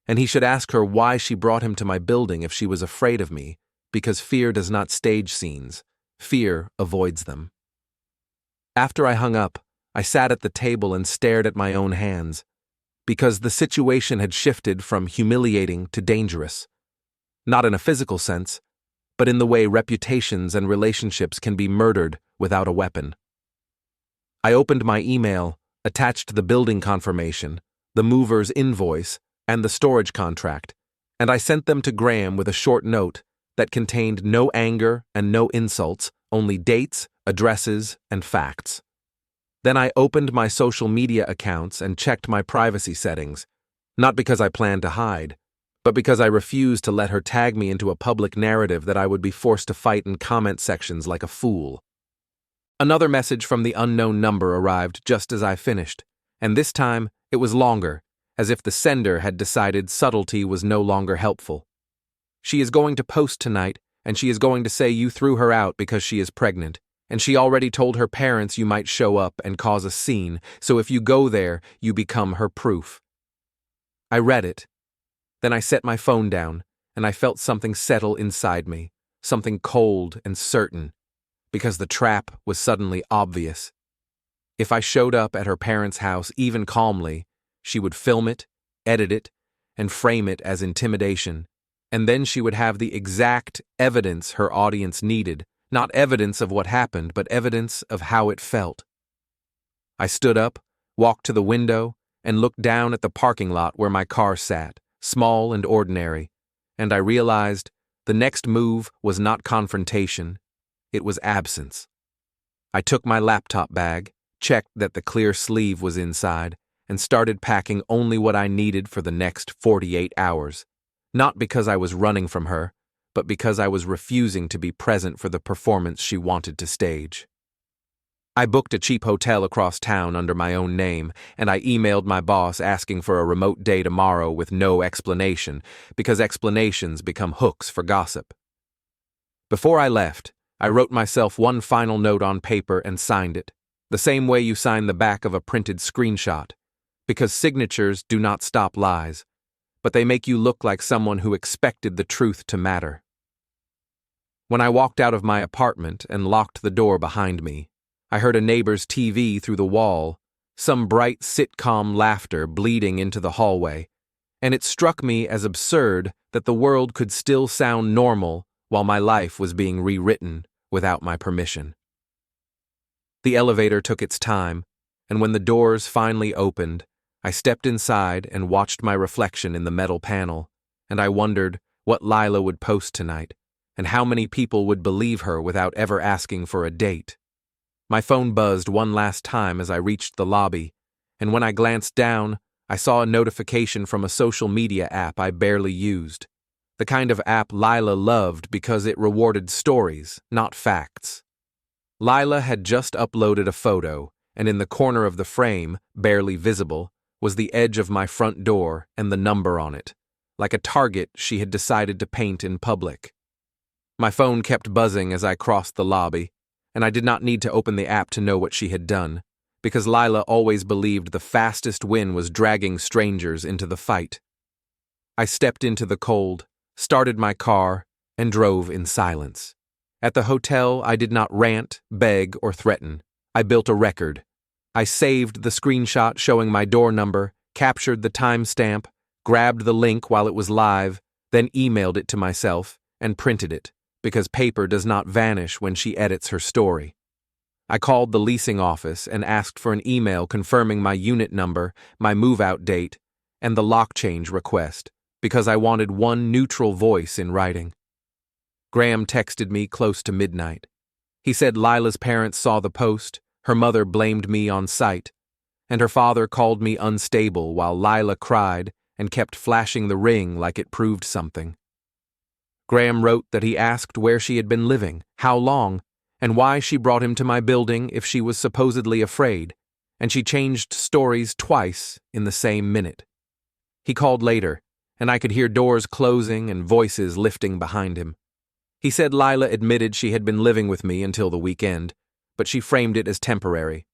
and he should ask her why she brought him to my building if she was afraid of me, because fear does not stage scenes, fear avoids them. After I hung up, I sat at the table and stared at my own hands, because the situation had shifted from humiliating to dangerous, not in a physical sense, but in the way reputations and relationships can be murdered without a weapon. I opened my email, attached the building confirmation, the mover's invoice, and the storage contract, and I sent them to Graham with a short note that contained no anger and no insults, only dates, addresses, and facts. Then I opened my social media accounts and checked my privacy settings, not because I planned to hide, but because I refused to let her tag me into a public narrative that I would be forced to fight in comment sections like a fool. Another message from the unknown number arrived just as I finished, and this time it was longer, as if the sender had decided subtlety was no longer helpful. She is going to post tonight, and she is going to say you threw her out because she is pregnant, and she already told her parents you might show up and cause a scene, so if you go there, you become her proof. I read it. Then I set my phone down, and I felt something settle inside me, something cold and certain, because the trap was suddenly obvious. If I showed up at her parents' house even calmly, she would film it, edit it, and frame it as intimidation, and then she would have the exact evidence her audience needed, not evidence of what happened, but evidence of how it felt. I stood up, walked to the window, and looked down at the parking lot where my car sat, small and ordinary, and I realized the next move was not confrontation, it was absence. I took my laptop bag, checked that the clear sleeve was inside, and started packing only what I needed for the next 48 hours, not because I was running from her, but because I was refusing to be present for the performance she wanted to stage. I booked a cheap hotel across town under my own name, and I emailed my boss asking for a remote day tomorrow with no explanation, because explanations become hooks for gossip. Before I left, I wrote myself one final note on paper and signed it, the same way you sign the back of a printed screenshot, because signatures do not stop lies, but they make you look like someone who expected the truth to matter. When I walked out of my apartment and locked the door behind me, I heard a neighbor's TV through the wall, some bright sitcom laughter bleeding into the hallway, and it struck me as absurd that the world could still sound normal while my life was being rewritten without my permission. The elevator took its time, and when the doors finally opened, I stepped inside and watched my reflection in the metal panel, and I wondered what Lila would post tonight, and how many people would believe her without ever asking for a date. My phone buzzed one last time as I reached the lobby, and when I glanced down, I saw a notification from a social media app I barely used, the kind of app Lila loved because it rewarded stories, not facts. Lila had just uploaded a photo, and in the corner of the frame, barely visible, was the edge of my front door and the number on it, like a target she had decided to paint in public. My phone kept buzzing as I crossed the lobby, and I did not need to open the app to know what she had done, because Lila always believed the fastest win was dragging strangers into the fight. I stepped into the cold, started my car, and drove in silence. At the hotel, I did not rant, beg, or threaten. I built a record. I saved the screenshot showing my door number, captured the timestamp, grabbed the link while it was live, then emailed it to myself and printed it, because paper does not vanish when she edits her story. I called the leasing office and asked for an email confirming my unit number, my move-out date, and the lock change request, because I wanted one neutral voice in writing. Graham texted me close to midnight. He said Lila's parents saw the post, her mother blamed me on sight, and her father called me unstable while Lila cried and kept flashing the ring like it proved something. Graham wrote that he asked where she had been living, how long, and why she brought him to my building if she was supposedly afraid, and she changed stories twice in the same minute. He called later, and I could hear doors closing and voices lifting behind him. He said Lila admitted she had been living with me until the weekend, but she framed it as temporary.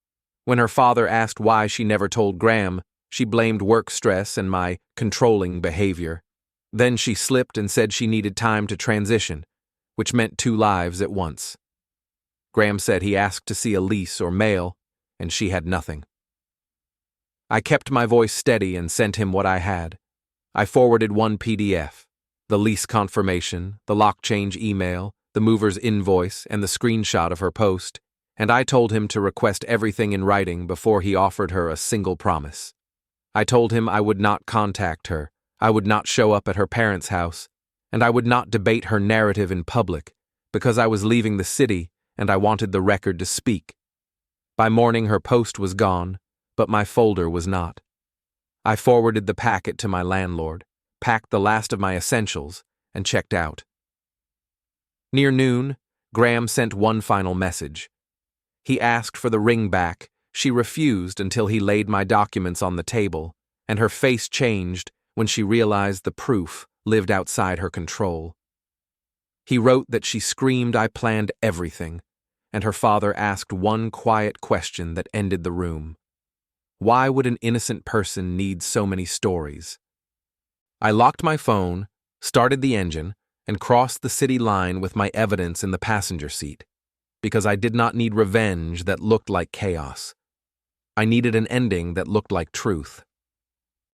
When her father asked why she never told Graham, she blamed work stress and my controlling behavior. Then she slipped and said she needed time to transition, which meant 2 lives at once. Graham said he asked to see a lease or mail, and she had nothing. I kept my voice steady and sent him what I had. I forwarded one PDF, the lease confirmation, the lock change email, the mover's invoice, and the screenshot of her post, and I told him to request everything in writing before he offered her a single promise. I told him I would not contact her, I would not show up at her parents' house, and I would not debate her narrative in public, because I was leaving the city and I wanted the record to speak. By morning her post was gone, but my folder was not. I forwarded the packet to my landlord, packed the last of my essentials, and checked out. Near noon, Graham sent one final message. He asked for the ring back. She refused until he laid my documents on the table, and her face changed when she realized the proof lived outside her control. He wrote that she screamed I planned everything, and her father asked one quiet question that ended the room. Why would an innocent person need so many stories? I locked my phone, started the engine, and crossed the city line with my evidence in the passenger seat, because I did not need revenge that looked like chaos. I needed an ending that looked like truth.